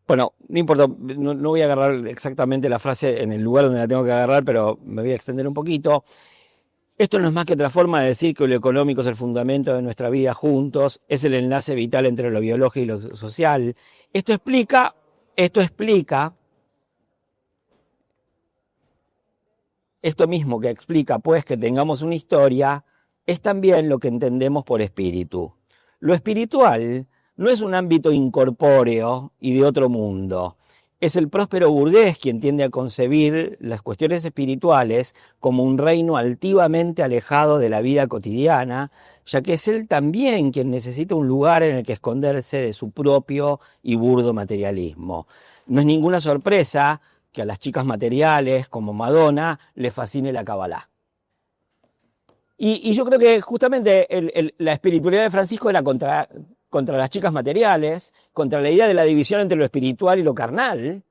Speaker 4: bueno, no importa, no voy a agarrar exactamente la frase en el lugar donde la tengo que agarrar, pero me voy a extender un poquito. Esto no es más que otra forma de decir que lo económico es el fundamento de nuestra vida juntos, es el enlace vital entre lo biológico y lo social. Esto explica, esto mismo que explica, pues, que tengamos una historia, es también lo que entendemos por espíritu. Lo espiritual no es un ámbito incorpóreo y de otro mundo. Es el próspero burgués quien tiende a concebir las cuestiones espirituales como un reino altivamente alejado de la vida cotidiana, ya que es él también quien necesita un lugar en el que esconderse de su propio y burdo materialismo. No es ninguna sorpresa que a las chicas materiales, como Madonna, les fascine la Kabbalah. Y yo creo que justamente la espiritualidad de Francisco era contra las chicas materiales, contra la idea de la división entre lo espiritual y lo carnal,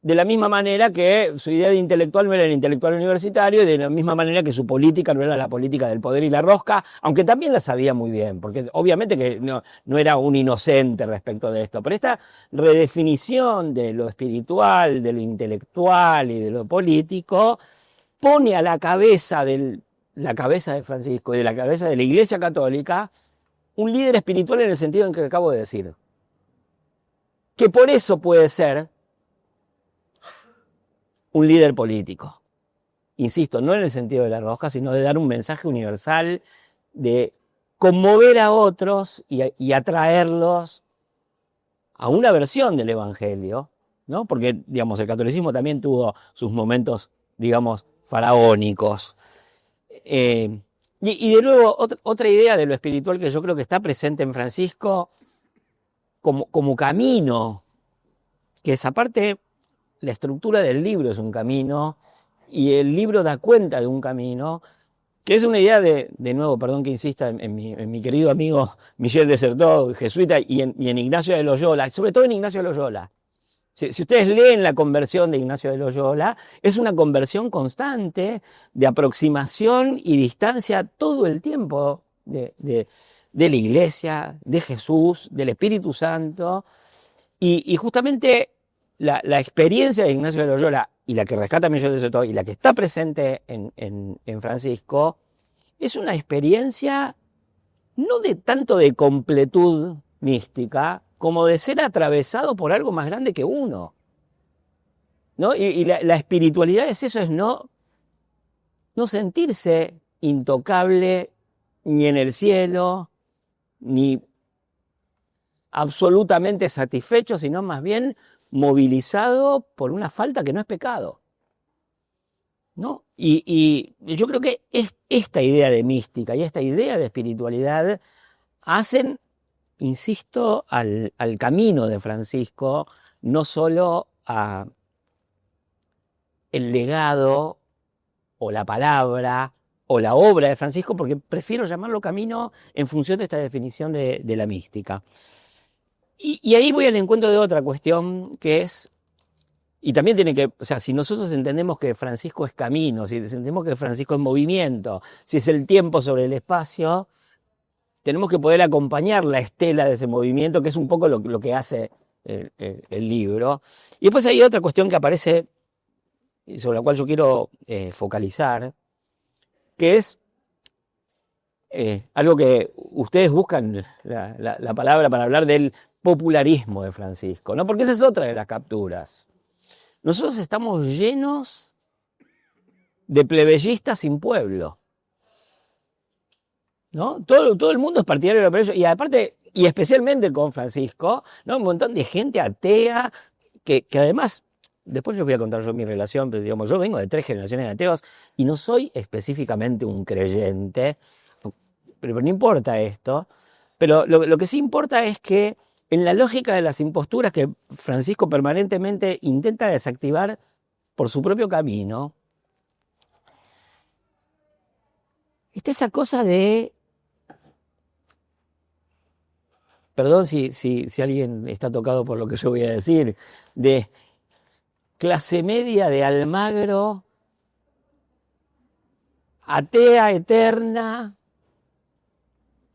Speaker 4: de la misma manera que su idea de intelectual no era el intelectual universitario, y de la misma manera que su política no era la política del poder y la rosca, aunque también la sabía muy bien, porque obviamente que no era un inocente respecto de esto, pero esta redefinición de lo espiritual, de lo intelectual y de lo político pone a la cabeza de Francisco y de la cabeza de la Iglesia Católica un líder espiritual en el sentido en que acabo de decir, que por eso puede ser un líder político. Insisto, no en el sentido de la rosca, sino de dar un mensaje universal, de conmover a otros y atraerlos a una versión del Evangelio, ¿no? Porque, digamos, el catolicismo también tuvo sus momentos, digamos, faraónicos. Y de nuevo, otra idea de lo espiritual que yo creo que está presente en Francisco como camino, que es aparte, la estructura del libro es un camino, y el libro da cuenta de un camino, que es una idea de nuevo, perdón que insista, en mi querido amigo Michel de Certeau, jesuita, y en Ignacio de Loyola, sobre todo en Ignacio de Loyola. Si ustedes leen la conversión de Ignacio de Loyola, es una conversión constante de aproximación y distancia todo el tiempo de la Iglesia, de Jesús, del Espíritu Santo, y justamente la experiencia de Ignacio de Loyola y la que rescata Michel de Certeau y la que está presente en Francisco es una experiencia no de tanto de completud mística como de ser atravesado por algo más grande que uno, ¿no? Y la espiritualidad es eso, es no sentirse intocable ni en el cielo, ni absolutamente satisfecho, sino más bien movilizado por una falta que no es pecado, ¿no? Y yo creo que esta idea de mística y esta idea de espiritualidad hacen, insisto, al camino de Francisco, no solo a el legado o la palabra o la obra de Francisco, porque prefiero llamarlo camino en función de esta definición de la mística. Y ahí voy al encuentro de otra cuestión que es, y también tiene que, o sea, si nosotros entendemos que Francisco es camino, si entendemos que Francisco es movimiento, si es el tiempo sobre el espacio, tenemos que poder acompañar la estela de ese movimiento, que es un poco lo que hace el libro. Y después hay otra cuestión que aparece, y sobre la cual yo quiero focalizar, que es algo que ustedes buscan la palabra para hablar del popularismo de Francisco, ¿no? Porque esa es otra de las capturas. Nosotros estamos llenos de plebeyistas sin pueblo, ¿no? Todo el mundo es partidario de ellos, y aparte, y especialmente con Francisco, ¿no? Un montón de gente atea, que además, después les voy a contar yo mi relación, pero digamos, yo vengo de 3 generaciones de ateos y no soy específicamente un creyente, pero no importa esto, pero lo que sí importa es que en la lógica de las imposturas que Francisco permanentemente intenta desactivar por su propio camino, está esa cosa de, perdón si alguien está tocado por lo que yo voy a decir, de clase media de Almagro, atea eterna,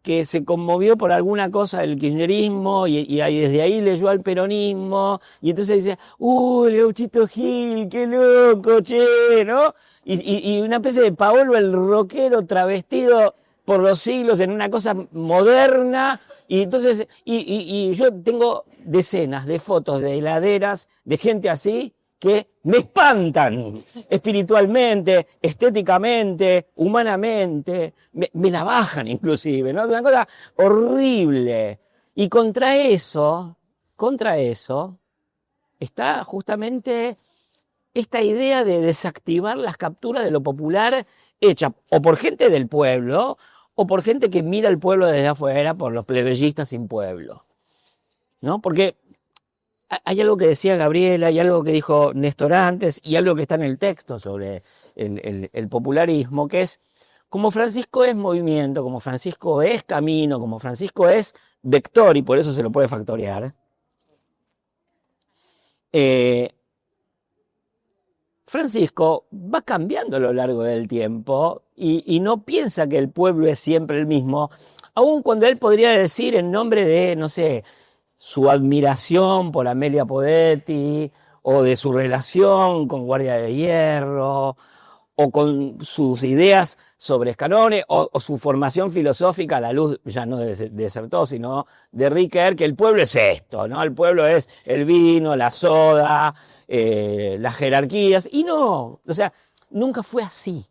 Speaker 4: que se conmovió por alguna cosa del kirchnerismo y desde ahí leyó al peronismo, y entonces dice, el Gauchito Gil, qué loco, che, ¿no? Y una especie de Paolo el rockero travestido por los siglos en una cosa moderna, y entonces, y yo tengo decenas de fotos de heladeras de gente así, que me espantan espiritualmente, estéticamente, humanamente, me la bajan inclusive, ¿no? Es una cosa horrible. Y contra eso está justamente esta idea de desactivar las capturas de lo popular hecha o por gente del pueblo o por gente que mira al pueblo desde afuera, por los plebeyistas sin pueblo, ¿no? Porque hay algo que decía Gabriela, hay algo que dijo Néstor antes, y algo que está en el texto sobre el popularismo, que es, como Francisco es movimiento, como Francisco es camino, como Francisco es vector, y por eso se lo puede factorear, Francisco va cambiando a lo largo del tiempo y no piensa que el pueblo es siempre el mismo, aun cuando él podría decir en nombre de, no sé, su admiración por Amelia Podetti, o de su relación con Guardia de Hierro, o con sus ideas sobre Scanone, o su formación filosófica a la luz, ya no de Certeau, sino de Ricoeur, que el pueblo es esto, ¿no? El pueblo es el vino, la soda, las jerarquías, y no, o sea, nunca fue así,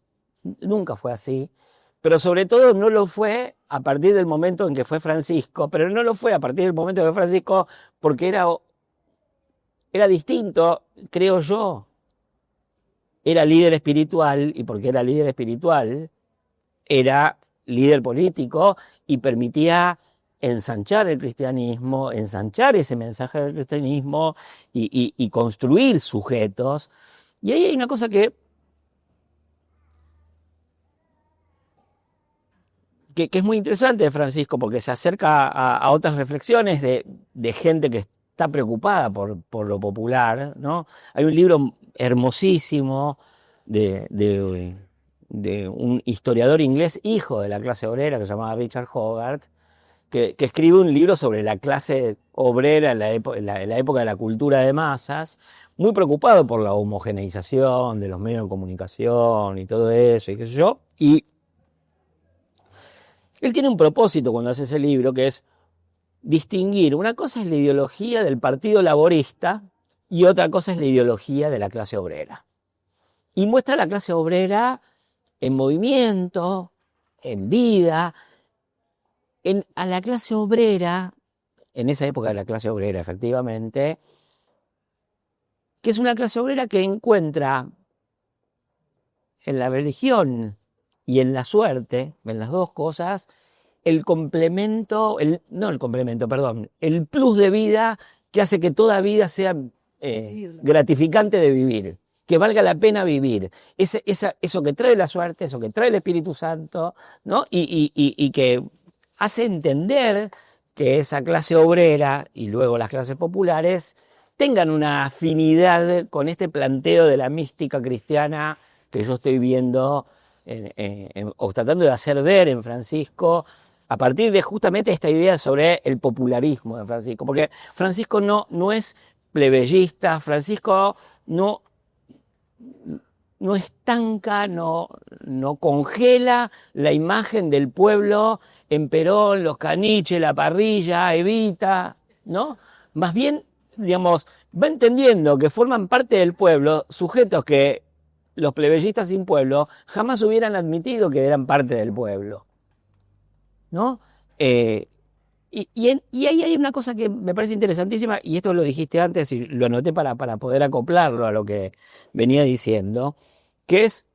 Speaker 4: pero sobre todo no lo fue a partir del momento en que fue Francisco, pero no lo fue a partir del momento de Francisco porque era distinto, creo yo. Era líder espiritual, y porque era líder espiritual, era líder político y permitía ensanchar el cristianismo, ensanchar ese mensaje del cristianismo y construir sujetos. Y ahí hay una cosa que es muy interesante de Francisco, porque se acerca a otras reflexiones de gente que está preocupada por lo popular, ¿no? Hay un libro hermosísimo de un historiador inglés, hijo de la clase obrera, que se llamaba Richard Hogarth, que escribe un libro sobre la clase obrera en la época de la cultura de masas, muy preocupado por la homogeneización de los medios de comunicación y todo eso, y qué sé yo. Y él tiene un propósito cuando hace ese libro, que es distinguir. Una cosa es la ideología del Partido Laborista y otra cosa es la ideología de la clase obrera. Y muestra a la clase obrera en movimiento, en vida, a la clase obrera, en esa época de la clase obrera efectivamente, que es una clase obrera que encuentra en la religión y en la suerte, en las dos cosas, el plus de vida que hace que toda vida sea gratificante de vivir, que valga la pena vivir. Eso que trae la suerte, eso que trae el Espíritu Santo, ¿no? Y que hace entender que esa clase obrera y luego las clases populares tengan una afinidad con este planteo de la mística cristiana que yo estoy viendo o tratando de hacer ver en Francisco, a partir de justamente esta idea sobre el popularismo de Francisco, porque Francisco no es plebeyista, Francisco no estanca, no congela la imagen del pueblo en Perón, los Caniche, la parrilla, Evita, ¿no? Más bien, digamos, va entendiendo que forman parte del pueblo sujetos que los plebeyistas sin pueblo jamás hubieran admitido que eran parte del pueblo, ¿no? Y ahí hay una cosa que me parece interesantísima, y esto lo dijiste antes y lo anoté para poder acoplarlo a lo que venía diciendo, que es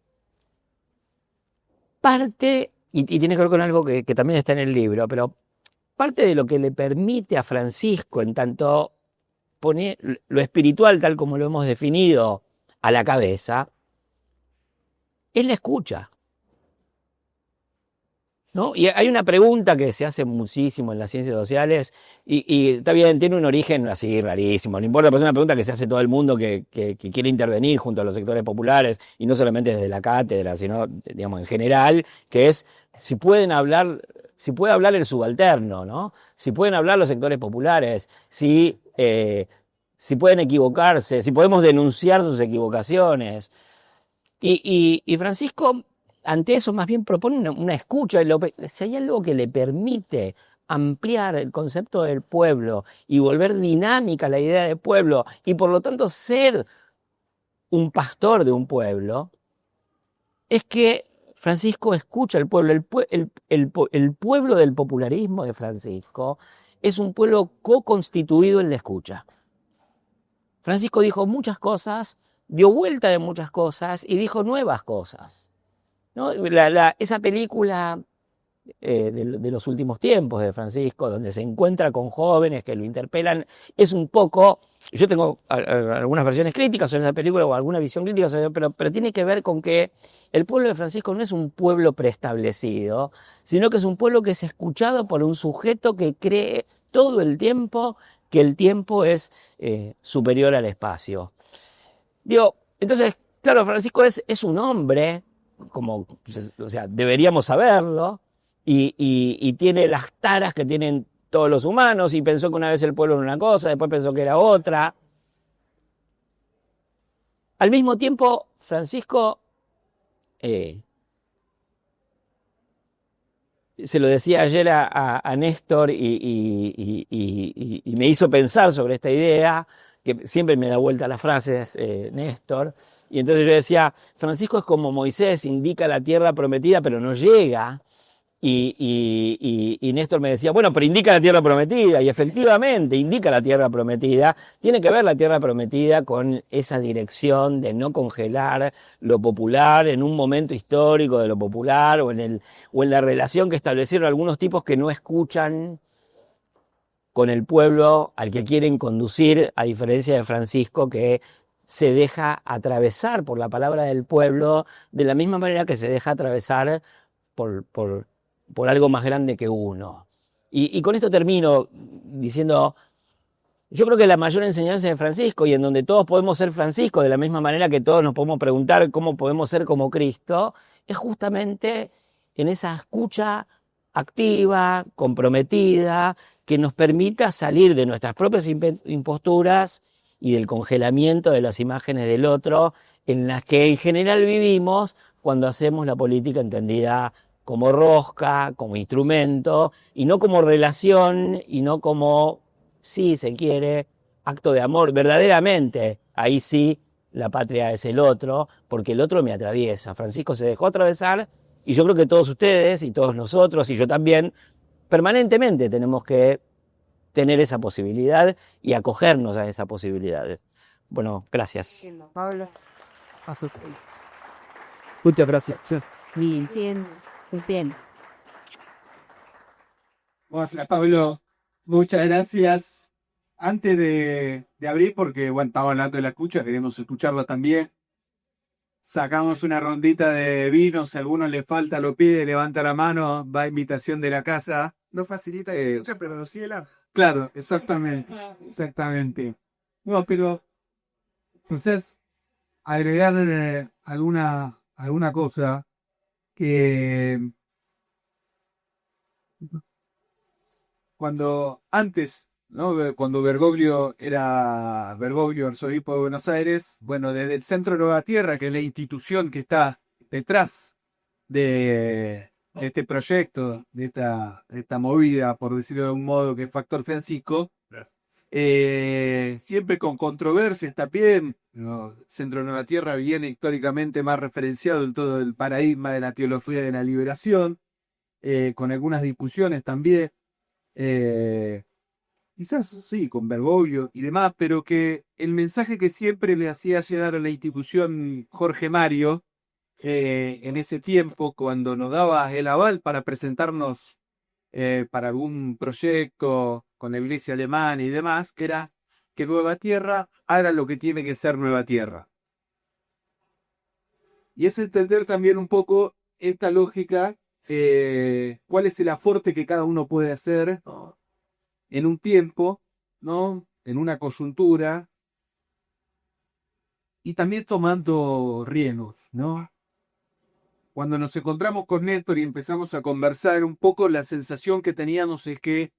Speaker 4: parte, y tiene que ver con algo que también está en el libro, pero parte de lo que le permite a Francisco, en tanto poner lo espiritual tal como lo hemos definido a la cabeza, es la escucha, ¿no? Y hay una pregunta que se hace muchísimo en las ciencias sociales y está bien, tiene un origen así rarísimo, no importa, pero es una pregunta que se hace todo el mundo que quiere intervenir junto a los sectores populares y no solamente desde la cátedra, sino, digamos, en general, que es si puede hablar el subalterno, ¿no? Si pueden hablar los sectores populares, si pueden equivocarse, si podemos denunciar sus equivocaciones. Y Francisco, ante eso, más bien propone una escucha. Si hay algo que le permite ampliar el concepto del pueblo y volver dinámica la idea de pueblo, y por lo tanto ser un pastor de un pueblo, es que Francisco escucha al pueblo. El pueblo del popularismo de Francisco es un pueblo co-constituido en la escucha. Francisco dijo muchas cosas, dio vuelta de muchas cosas y dijo nuevas cosas, ¿no? Esa película de los últimos tiempos de Francisco, donde se encuentra con jóvenes que lo interpelan, es un poco, yo tengo algunas versiones críticas sobre esa película o alguna visión crítica sobre, pero tiene que ver con que el pueblo de Francisco no es un pueblo preestablecido, sino que es un pueblo que es escuchado por un sujeto que cree todo el tiempo que el tiempo es superior al espacio. Digo, entonces, claro, Francisco es un hombre, como, o sea, deberíamos saberlo, y tiene las taras que tienen todos los humanos, y pensó que una vez el pueblo era una cosa, después pensó que era otra. Al mismo tiempo, Francisco, se lo decía ayer a Néstor y me hizo pensar sobre esta idea, que siempre me da vuelta las frases, Néstor, y entonces yo decía, Francisco es como Moisés, indica la tierra prometida, pero no llega. Y Néstor me decía, bueno, pero indica la tierra prometida, y efectivamente indica la tierra prometida. Tiene que ver la tierra prometida con esa dirección de no congelar lo popular en un momento histórico de lo popular, o en la relación que establecieron algunos tipos que no escuchan con el pueblo al que quieren conducir, a diferencia de Francisco, que se deja atravesar por la palabra del pueblo de la misma manera que se deja atravesar por algo más grande que uno. Y con esto termino diciendo, yo creo que la mayor enseñanza de Francisco, y en donde todos podemos ser Francisco, de la misma manera que todos nos podemos preguntar cómo podemos ser como Cristo, es justamente en esa escucha activa, comprometida, que nos permita salir de nuestras propias imposturas y del congelamiento de las imágenes del otro, en las que en general vivimos cuando hacemos la política entendida como rosca, como instrumento, y no como relación, y no como, si se quiere, acto de amor. Verdaderamente, ahí sí, la patria es el otro, porque el otro me atraviesa. Francisco se dejó atravesar, y yo creo que todos ustedes, y todos nosotros, y yo también, permanentemente tenemos que tener esa posibilidad y acogernos a esa posibilidad. Bueno, gracias.
Speaker 3: Pablo.
Speaker 2: Muchas gracias.
Speaker 5: Bien, pues bien.
Speaker 1: Hola, Pablo, muchas gracias. Antes de abrir, porque bueno, estamos hablando de la escucha, queremos escucharla también. Sacamos una rondita de vino, si a alguno le falta, lo pide, levanta la mano, va a invitación de la casa. No facilita, pero sí Claro, exactamente. No, pero entonces agregar alguna cosa que cuando antes, ¿no? Cuando Bergoglio era Bergoglio, arzobispo de Buenos Aires, bueno, desde el Centro Nueva Tierra, que es la institución que está detrás de este proyecto, de esta movida, por decirlo de un modo, que es Factor Francisco, siempre con controversias también, ¿no? Centro Nueva Tierra viene históricamente más referenciado en todo el paradigma de la teología de la liberación, con algunas discusiones también. Quizás sí, con Bergoglio y demás, pero que el mensaje que siempre le hacía llegar a la institución Jorge Mario, en ese tiempo, cuando nos daba el aval para presentarnos para algún proyecto con la iglesia alemana y demás, que era que Nueva Tierra haga lo que tiene que ser Nueva Tierra. Y es entender también un poco esta lógica, cuál es el aporte que cada uno puede hacer en un tiempo, ¿no? En una coyuntura, y también tomando riesgos, ¿no? Cuando nos encontramos con Néstor y empezamos a conversar un poco, la sensación que teníamos es que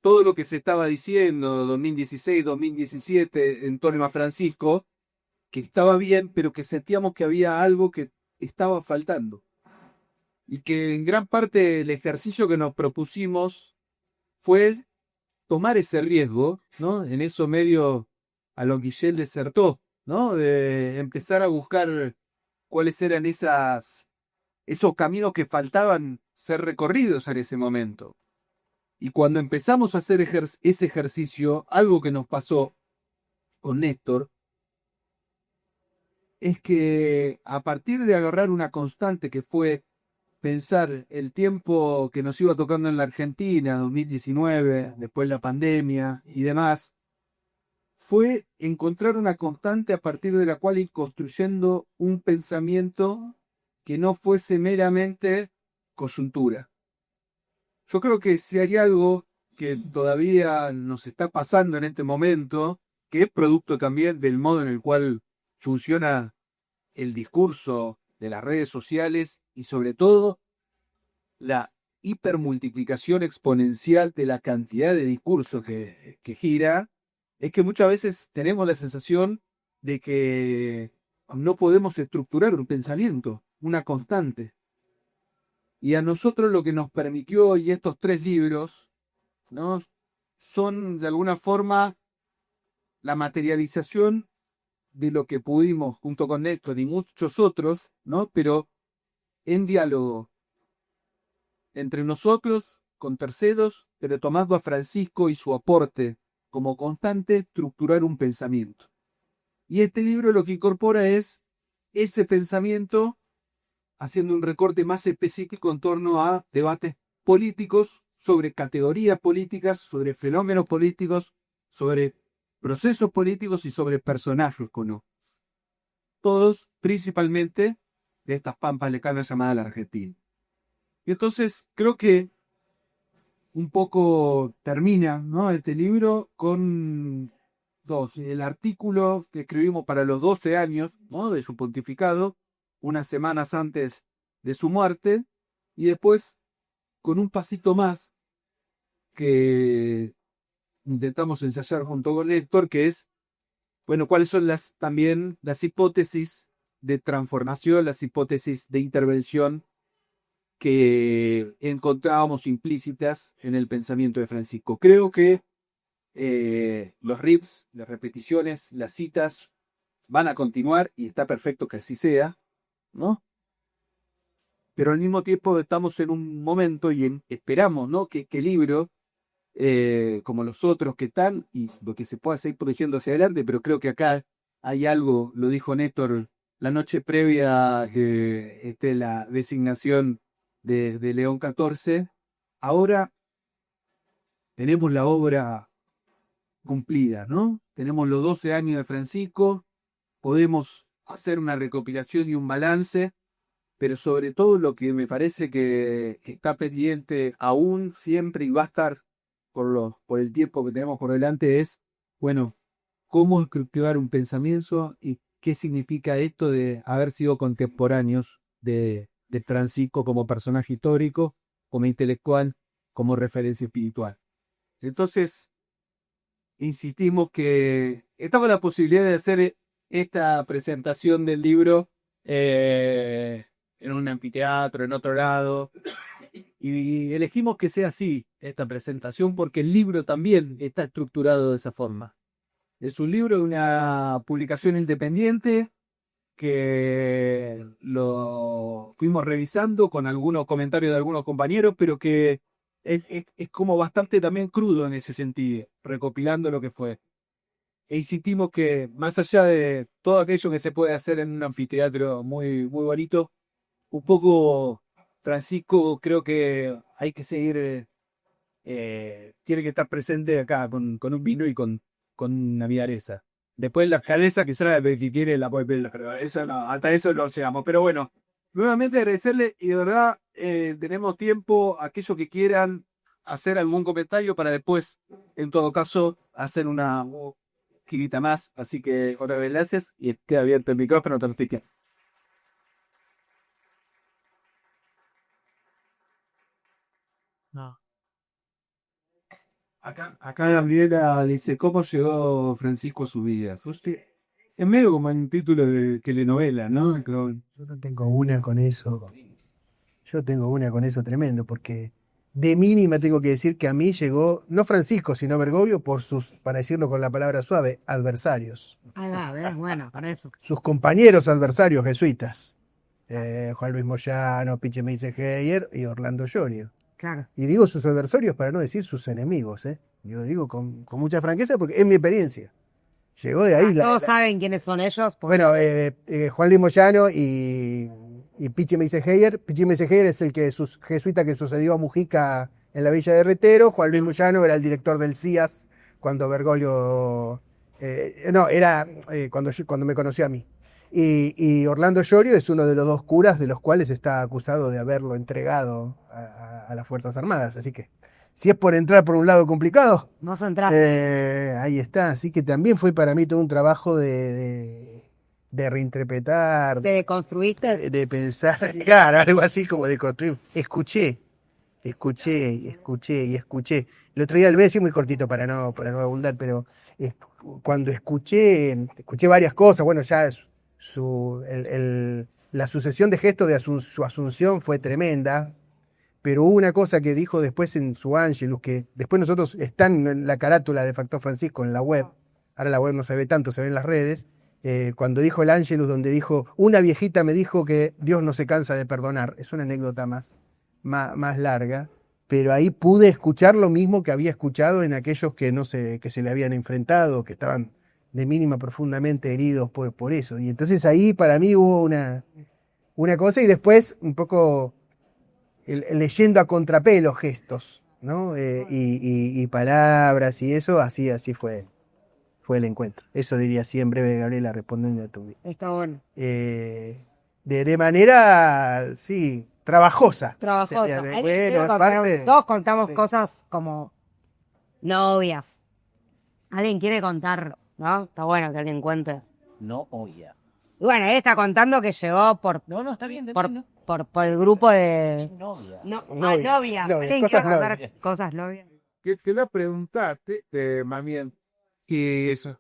Speaker 1: todo lo que se estaba diciendo 2016, 2017 en torno a Francisco, que estaba bien, pero que sentíamos que había algo que estaba faltando. Y que en gran parte el ejercicio que nos propusimos fue tomar ese riesgo, ¿no? En eso medio a lo que Guillén desertó, ¿no? De empezar a buscar cuáles eran esos caminos que faltaban ser recorridos en ese momento. Y cuando empezamos a hacer ese ejercicio, algo que nos pasó con Néstor, es que a partir de agarrar una constante que fue pensar el tiempo que nos iba tocando en la Argentina, 2019, después la pandemia y demás, fue encontrar una constante a partir de la cual ir construyendo un pensamiento que no fuese meramente coyuntura. Yo creo que si hay algo que todavía nos está pasando en este momento, que es producto también del modo en el cual funciona el discurso de las redes sociales y sobre todo la hipermultiplicación exponencial de la cantidad de discursos que gira, es que muchas veces tenemos la sensación de que no podemos estructurar un pensamiento, una constante. Y a nosotros lo que nos permitió, y estos 3 libros, ¿no?, son de alguna forma la materialización de lo que pudimos, junto con Néstor y muchos otros, ¿no?, pero en diálogo entre nosotros, con terceros, pero tomando a Francisco y su aporte como constante, estructurar un pensamiento. Y este libro lo que incorpora es ese pensamiento, haciendo un recorte más específico en torno a debates políticos, sobre categorías políticas, sobre fenómenos políticos, sobre procesos políticos y sobre personajes conocidos. Todos principalmente de estas pampas lejanas llamadas la Argentina. Y entonces creo que un poco termina, ¿no?, este libro con el artículo que escribimos para los 12 años, ¿no?, de su pontificado, unas semanas antes de su muerte, y después con un pasito más que intentamos ensayar junto con Héctor, que es, bueno, cuáles son también las hipótesis de transformación, las hipótesis de intervención que encontrábamos implícitas en el pensamiento de Francisco. Creo que los riffs, las repeticiones, las citas van a continuar y está perfecto que así sea, ¿no? Pero al mismo tiempo estamos en un momento y esperamos, ¿no?, que el libro, como los otros que están, y lo que se pueda seguir protegiendo hacia adelante, pero creo que acá hay algo, lo dijo Néstor la noche previa a la designación de León XIV, ahora tenemos la obra cumplida, ¿no? Tenemos los 12 años de Francisco, podemos hacer una recopilación y un balance, pero sobre todo lo que me parece que está pendiente aún, siempre y va a estar por el tiempo que tenemos por delante es, bueno, cómo estructurar un pensamiento y qué significa esto de haber sido contemporáneos de Francisco como personaje histórico, como intelectual, como referencia espiritual. Entonces, insistimos que estaba la posibilidad de hacer esta presentación del libro en un anfiteatro, en otro lado, y elegimos que sea así esta presentación porque el libro también está estructurado de esa forma. Es un libro de una publicación independiente que lo fuimos revisando con algunos comentarios de algunos compañeros, pero que es como bastante también crudo en ese sentido, recopilando lo que fue. E insistimos que más allá de todo aquello que se puede hacer en un anfiteatro muy, muy bonito, un poco Francisco creo que hay que seguir, tiene que estar presente acá con un vino y con una milanesa. Después la cabeza que será que quiere la puede pedir, eso no, hasta eso no llegamos. Pero bueno, nuevamente agradecerle y de verdad tenemos tiempo, aquellos que quieran hacer algún comentario para después, en todo caso, hacer una girita más. Así que otra vez gracias y queda abierto el micrófono, Tarfique.
Speaker 6: No.
Speaker 1: Acá Gabriela dice, ¿cómo llegó Francisco a su vida? Es medio como un título de telenovela, ¿no?
Speaker 2: Yo tengo una con eso. Yo tengo una con eso tremendo, porque de mínima tengo que decir que a mí llegó, no Francisco, sino Bergoglio, por sus, para decirlo con la palabra suave, adversarios.
Speaker 3: Bueno, para eso.
Speaker 2: Sus compañeros adversarios jesuitas. Juan Luis Moyano, Piche Meisegeyer y Orlando Llorio.
Speaker 3: Claro.
Speaker 2: Y digo sus adversarios para no decir sus enemigos, ¿eh? Yo digo con mucha franqueza porque es mi experiencia. Llegó de ahí.
Speaker 3: Todos saben quiénes son ellos.
Speaker 2: Bueno, Juan Luis Moyano y Pichi Meisegeyer. Pichi Meisegeyer es el jesuita que sucedió a Mujica en la Villa de Retero. Juan Luis Moyano era el director del CIAS cuando Bergoglio... cuando me conoció a mí. Y Orlando Llorio es uno de los 2 curas de los cuales está acusado de haberlo entregado a las Fuerzas Armadas. Así que, si es por entrar por un lado complicado,
Speaker 3: No se entra.
Speaker 2: ahí está. Así que también fue para mí todo un trabajo de de reinterpretar,
Speaker 3: ¿Te construiste?
Speaker 2: de pensar, claro, algo así como de construir. Escuché. El otro día lo voy a decir muy cortito para no abundar, pero cuando escuché varias cosas, bueno, ya la sucesión de gestos de su asunción fue tremenda, pero hubo una cosa que dijo después en su Angelus, que después nosotros están en la carátula de Factor Francisco en la web, ahora la web no se ve tanto, se ve en las redes, cuando dijo el Angelus, donde dijo, una viejita me dijo que Dios no se cansa de perdonar, es una anécdota más larga, pero ahí pude escuchar lo mismo que había escuchado en aquellos que se le habían enfrentado, que estaban de mínima profundamente heridos por eso. Y entonces ahí para mí hubo una cosa y después un poco leyendo a contrapelo gestos, ¿no? Y palabras y eso, así fue el encuentro. Eso diría así en breve, Gabriela, respondiendo a tu...
Speaker 3: Está bueno.
Speaker 2: De manera, sí, trabajosa.
Speaker 3: Trabajosa.
Speaker 2: Bueno, aparte...
Speaker 3: Todos contamos
Speaker 2: sí.
Speaker 3: cosas como novias. Alguien quiere contar, ¿no? Está bueno que alguien cuente.
Speaker 4: No, oye.
Speaker 3: Y bueno, él está contando que llegó
Speaker 4: No, está bien.
Speaker 3: por el grupo de...
Speaker 4: Novia.
Speaker 3: Novia. ¿Alguien
Speaker 2: cosas
Speaker 3: quiere contar
Speaker 2: novias.
Speaker 3: cosas novias?
Speaker 6: Quería preguntarte, más bien, que eso,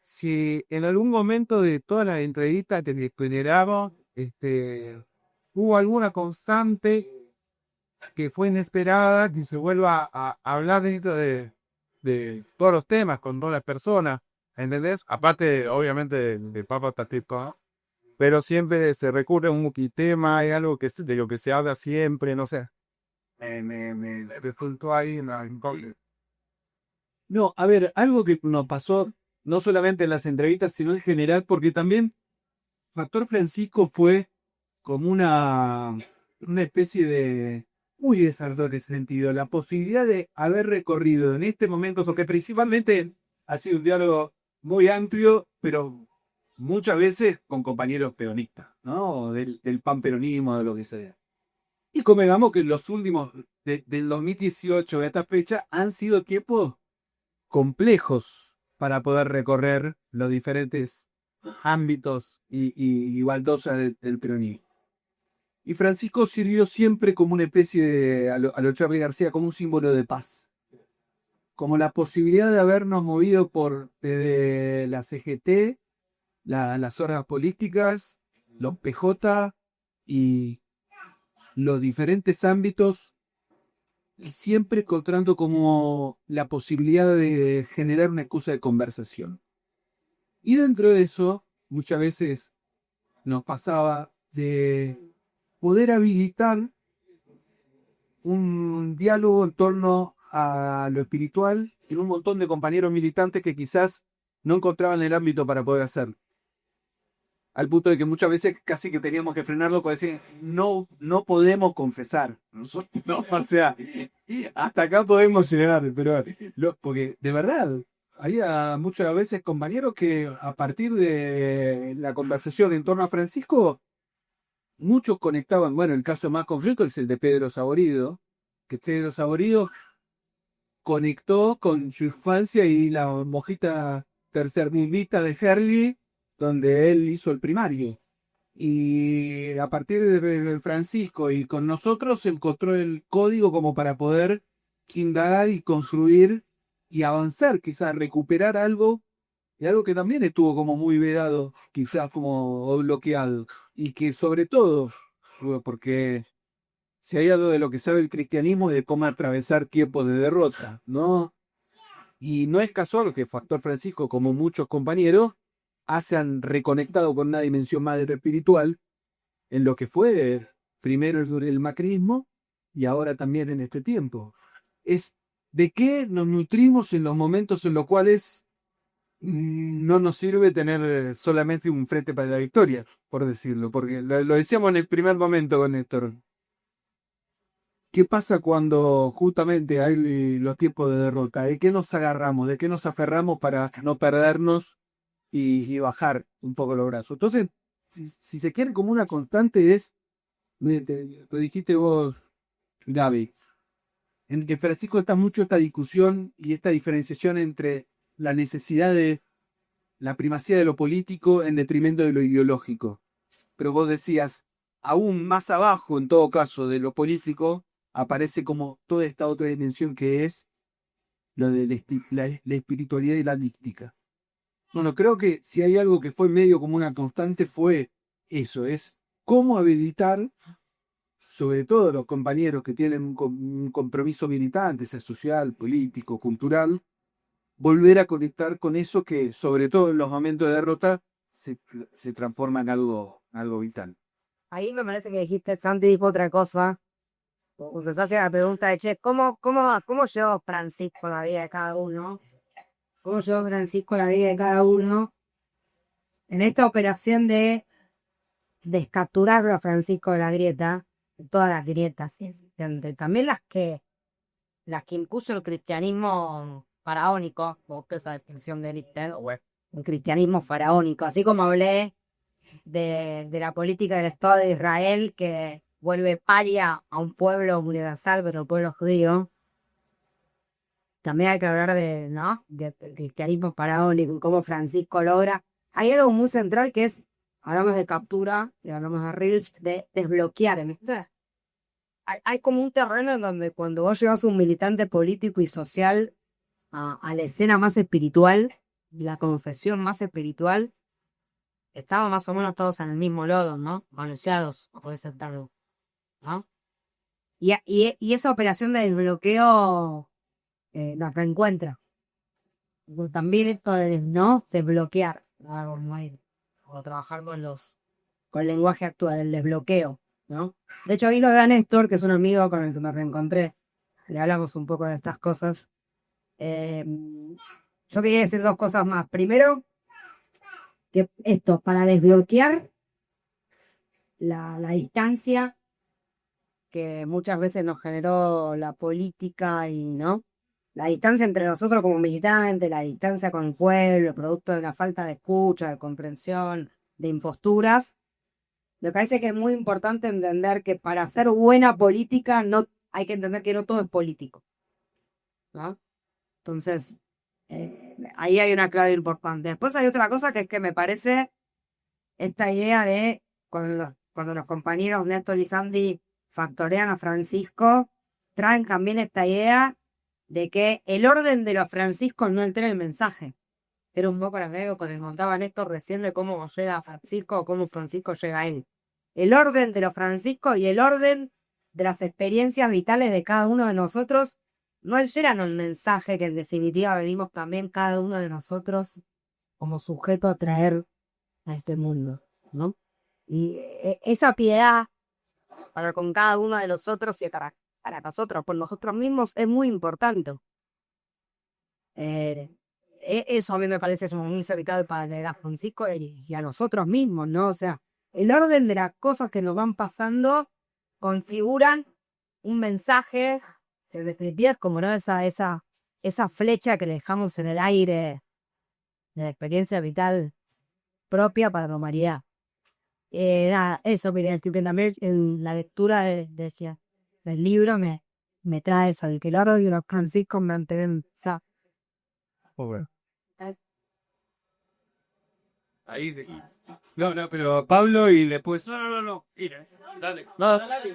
Speaker 6: si en algún momento de todas las entrevistas que generamos, hubo alguna constante que fue inesperada, que se vuelva a hablar dentro de todos los temas con todas las personas, ¿entendés? Aparte, obviamente, del Papa Tático, ¿no? Pero siempre se recurre a un tema, hay algo de lo que se habla siempre, no sé. Me resultó ahí una incógnita.
Speaker 1: No, a ver, algo que nos pasó no solamente en las entrevistas, sino en general, porque también Factor Francisco fue como una especie de muy desarrollo ese sentido, la posibilidad de haber recorrido en este momento, o que principalmente ha sido un diálogo muy amplio, pero muchas veces con compañeros peronistas, ¿no? Del panperonismo, de lo que sea. Y convengamos que los últimos, del 2018 a esta fecha, han sido tiempos complejos para poder recorrer los diferentes ámbitos y baldosas del peronismo. Y Francisco sirvió siempre como una especie de, a lo Charly García, como un símbolo de paz. Como la posibilidad de habernos movido desde la CGT, las zonas políticas, los PJ y los diferentes ámbitos, y siempre encontrando como la posibilidad de generar una excusa de conversación. Y dentro de eso, muchas veces nos pasaba de poder habilitar un diálogo en torno a lo espiritual en un montón de compañeros militantes que quizás no encontraban el ámbito para poder hacerlo. Al punto de que muchas veces casi que teníamos que frenarlo para decir, no podemos confesar. Nosotros, no, o sea, hasta acá podemos llegar, pero porque de verdad, había muchas veces compañeros que a partir de la conversación en torno a Francisco, muchos conectaban, bueno, el caso más concreto es el de Pedro Saborido, que Pedro Saborido conectó con su infancia y la mojita tercermundista de Herli, donde él hizo el primario. Y a partir de Francisco y con nosotros encontró el código como para poder indagar y construir y avanzar, quizás recuperar algo, y algo que también estuvo como muy vedado, quizás como bloqueado, y que sobre todo, porque si hay algo de lo que sabe el cristianismo es de cómo atravesar tiempos de derrota, ¿no? Y no es casual que Factor Francisco, como muchos compañeros, hayan reconectado con una dimensión más espiritual en lo que fue primero el macrismo y ahora también en este tiempo. Es de qué nos nutrimos en los momentos en los cuales no nos sirve tener solamente un frente para la victoria, por decirlo, porque lo decíamos en el primer momento con Néstor. ¿Qué pasa cuando justamente hay los tiempos de derrota? ¿De qué nos agarramos? ¿De qué nos aferramos para no perdernos y bajar un poco los brazos? Entonces, si se quiere como una constante es, lo dijiste vos, David, en que Francisco está mucho esta discusión y esta diferenciación entre la necesidad de la primacía de lo político en detrimento de lo ideológico. Pero vos decías, aún más abajo, en todo caso, de lo político, aparece como toda esta otra dimensión que es lo de la espiritualidad y la mística. Bueno, creo que si hay algo que fue medio como una constante fue eso, es cómo habilitar, sobre todo los compañeros que tienen un compromiso militante, sea social, político, cultural, volver a conectar con eso que, sobre todo en los momentos de derrota, se transforma en algo vital.
Speaker 3: Ahí me parece que dijiste, Santi dijo otra cosa. Usted se hacía la pregunta de, che, ¿cómo llevó Francisco la vida de cada uno? ¿Cómo llevó Francisco la vida de cada uno? En esta operación de descapturar a Francisco de la grieta, de todas las grietas, ¿sí? También las que impuso el cristianismo faraónico, busco esa definición de Lister, un cristianismo faraónico, así como hablé de la política del Estado de Israel que vuelve paria a un pueblo universal, pero el pueblo judío. También hay que hablar del cristianismo faraónico y cómo Francisco logra. Hay algo muy central que es, hablamos de captura y hablamos de reels, de desbloquear, ¿viste? Hay como un terreno en donde cuando vos llevas un militante político y social a la escena más espiritual, la confesión más espiritual, estamos más o menos todos en el mismo lodo, ¿no? Balanceados, por ese término, ¿no? Y esa operación de desbloqueo nos reencuentra. Pues también esto de no se bloquear, algo muy, o trabajar con el lenguaje actual, el desbloqueo, ¿no? De hecho, ahí lo veo a Néstor, que es un amigo con el que me reencontré. Le hablamos un poco de estas cosas. Yo quería decir dos cosas más. Primero, que esto, para desbloquear la distancia que muchas veces nos generó la política y, ¿no? La distancia entre nosotros como militantes, la distancia con el pueblo, producto de la falta de escucha, de comprensión, de imposturas. Me parece que es muy importante entender que para hacer buena política no hay que entender que no todo es político, ¿no? Entonces, ahí hay una clave importante. Después hay otra cosa que es que me parece esta idea de cuando los compañeros Néstor y Sandy factorean a Francisco, traen también esta idea de que el orden de los franciscos no altera el mensaje. Era un poco lo que les contaba Néstor recién de cómo llega a Francisco o cómo Francisco llega a él. El orden de los franciscos y el orden de las experiencias vitales de cada uno de nosotros no alteran el mensaje que en definitiva venimos también cada uno de nosotros como sujeto a traer a este mundo, ¿no? Y esa piedad para con cada uno de nosotros y para nosotros, por nosotros mismos, es muy importante. Eso a mí me parece muy cercano para a Francisco y a nosotros mismos, ¿no? O sea, el orden de las cosas que nos van pasando configuran un mensaje que definitiva es como, ¿no? Esa flecha que le dejamos en el aire de la experiencia vital propia para la humanidad. Nada, eso quería decir que también en la lectura del libro me trae eso, el que el orden y los franciscos mantienen esa.
Speaker 6: Ahí no, pero Pablo y después. No. Mira, dale. No, dale.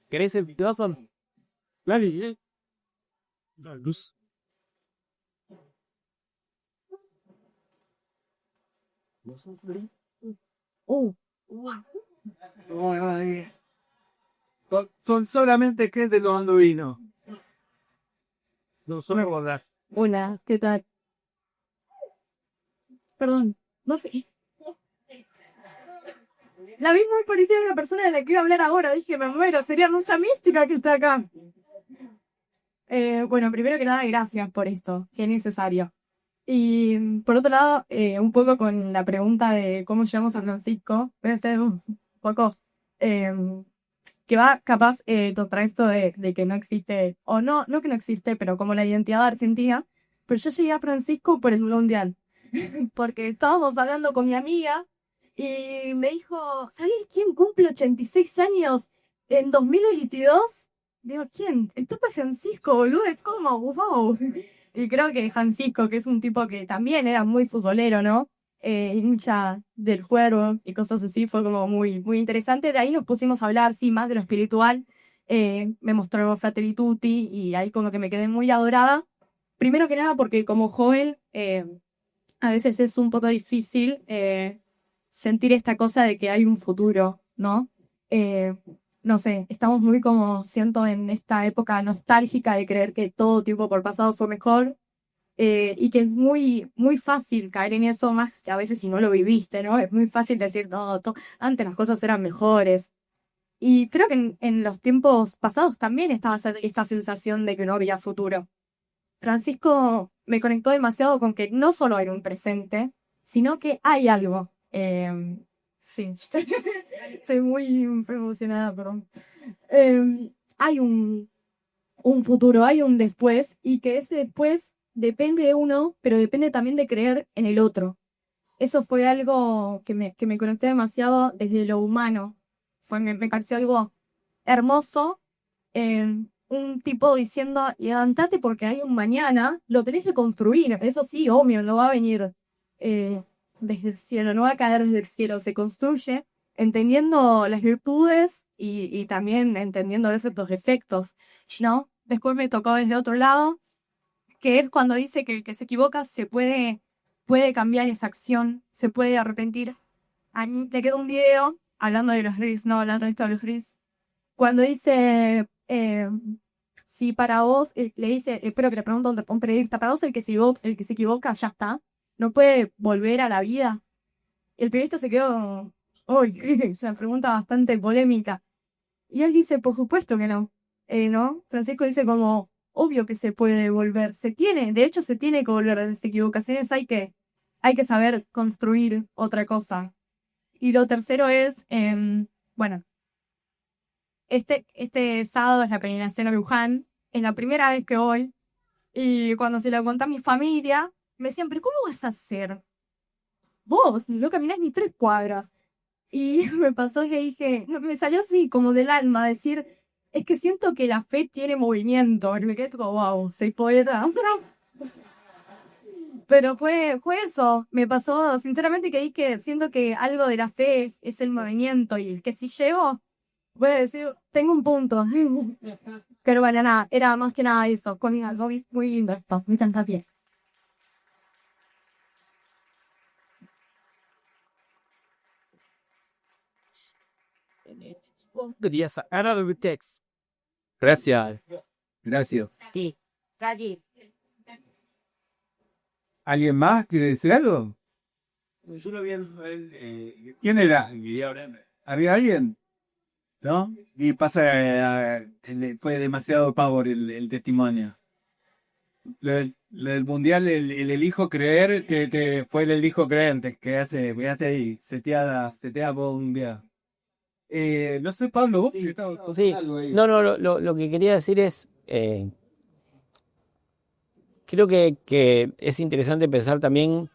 Speaker 6: ¿Querés el micrófono? Dale. La luz. Son solamente que de los anduvinos. No son recordar.
Speaker 5: Hola, ¿qué tal? Perdón, no sé. La vi muy parecida a una persona de la que iba a hablar ahora. Dije, me muero, sería mucha mística que está acá. Bueno, primero que nada, gracias por esto, que es necesario. Y por otro lado, un poco con la pregunta de cómo llegamos a Francisco, voy a hacer un poco que va capaz contra esto de que no existe, o no que no existe, pero como la identidad argentina. Pero yo llegué a Francisco por el mundial, porque estábamos hablando con mi amiga y me dijo, ¿sabés quién cumple 86 años en 2022? Digo, ¿quién? El Papa Francisco, boludo, ¿cómo? ¡Wow! Y creo que Francisco, que es un tipo que también era muy futbolero, ¿no? Hincha del juego y cosas así, fue como muy, muy interesante. De ahí nos pusimos a hablar, sí, más de lo espiritual. Me mostró Fratelli Tutti y ahí como que me quedé muy adorada. Primero que nada porque como joven a veces es un poco difícil sentir esta cosa de que hay un futuro, ¿no? Eh, no sé, estamos muy como, siento, en esta época nostálgica de creer que todo tiempo por pasado fue mejor y que es muy, muy fácil caer en eso, más que a veces si no lo viviste, ¿no? Es muy fácil decir, no, antes las cosas eran mejores. Y creo que en los tiempos pasados también estaba esta sensación de que no había futuro. Francisco me conectó demasiado con que no solo hay un presente, sino que hay algo. Sí, soy muy emocionada, perdón. Hay un futuro, hay un después, y que ese después depende de uno, pero depende también de creer en el otro. Eso fue algo que me conecté demasiado desde lo humano. Me pareció algo hermoso. Un tipo diciendo, levántate porque hay un mañana, lo tenés que construir. Eso sí, obvio, no va a venir desde el cielo, no va a caer desde el cielo, se construye entendiendo las virtudes y también entendiendo a veces los defectos, ¿no? Después me tocó desde otro lado, que es cuando dice que el que se equivoca puede cambiar esa acción, se puede arrepentir. A mí le quedó un video hablando de los gris, no hablando de esto de los gris, cuando dice, si para vos, le dice, espero que le pregunto a un periodista, para vos el que se equivoca ya está, no puede volver a la vida. El periodista se quedó, uy, es una pregunta bastante polémica. Y él dice, por supuesto que no. ¿No? Francisco dice como, obvio que se puede volver, de hecho se tiene que volver de las equivocaciones, hay que saber construir otra cosa. Y lo tercero es, bueno, este sábado es la peregrinación a Luján, es la primera vez que voy, y cuando se lo conté a mi familia, me decían, pero ¿cómo vas a hacer? Vos no caminás ni 3 cuadras. Y me pasó que dije, no, me salió así como del alma, decir, es que siento que la fe tiene movimiento, y me quedé como, wow, soy poeta. Pero fue eso, me pasó sinceramente que dije, siento que algo de la fe es el movimiento, y que si llego, voy a decir, tengo un punto. Pero bueno, nada, era más que nada eso, con mis hobbies muy lindo esto, muy tanta bien.
Speaker 1: Gracias. Gracias.
Speaker 3: Sí, allí.
Speaker 1: ¿Alguien más quiere decir algo?
Speaker 7: Yo lo vi
Speaker 1: ¿Quién era? ¿Había alguien? ¿No? Y pasa, fue demasiado power el testimonio. Lo del mundial, el elijo creer, que fue el elijo creyente, que hace ahí, seteada por un día. No sé, Pablo, vos que estabas con
Speaker 4: Sí,
Speaker 1: algo ahí.
Speaker 4: no, lo que quería decir es, creo que es interesante pensar también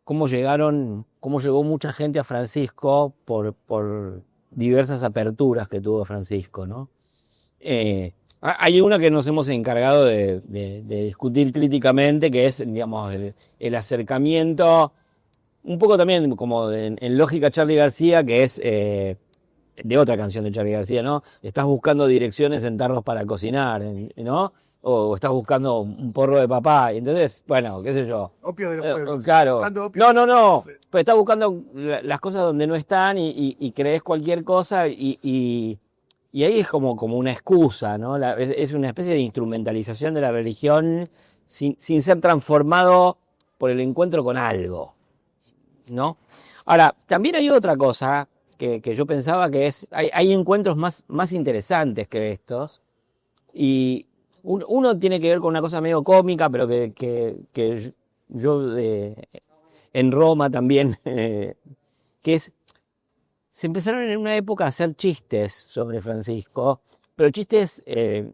Speaker 4: cómo llegó mucha gente a Francisco por diversas aperturas que tuvo Francisco, ¿no? Hay una que nos hemos encargado de discutir críticamente, que es, digamos, el acercamiento, un poco también como en lógica Charly García, que es de otra canción de Charly García, ¿no? Estás buscando direcciones en tarros para cocinar, ¿no? O estás buscando un porro de papá. Y entonces, bueno, qué sé yo.
Speaker 2: Opio de los pueblos.
Speaker 4: Claro.
Speaker 2: Buscando opio.
Speaker 4: No. Pues estás buscando las cosas donde no están y crees cualquier cosa y ahí es como una excusa, ¿no? Es una especie de instrumentalización de la religión sin ser transformado por el encuentro con algo, ¿no? Ahora, también hay otra cosa que yo pensaba que hay encuentros más interesantes que estos, y uno tiene que ver con una cosa medio cómica, pero que yo en Roma también, que es, se empezaron en una época a hacer chistes sobre Francisco, pero chistes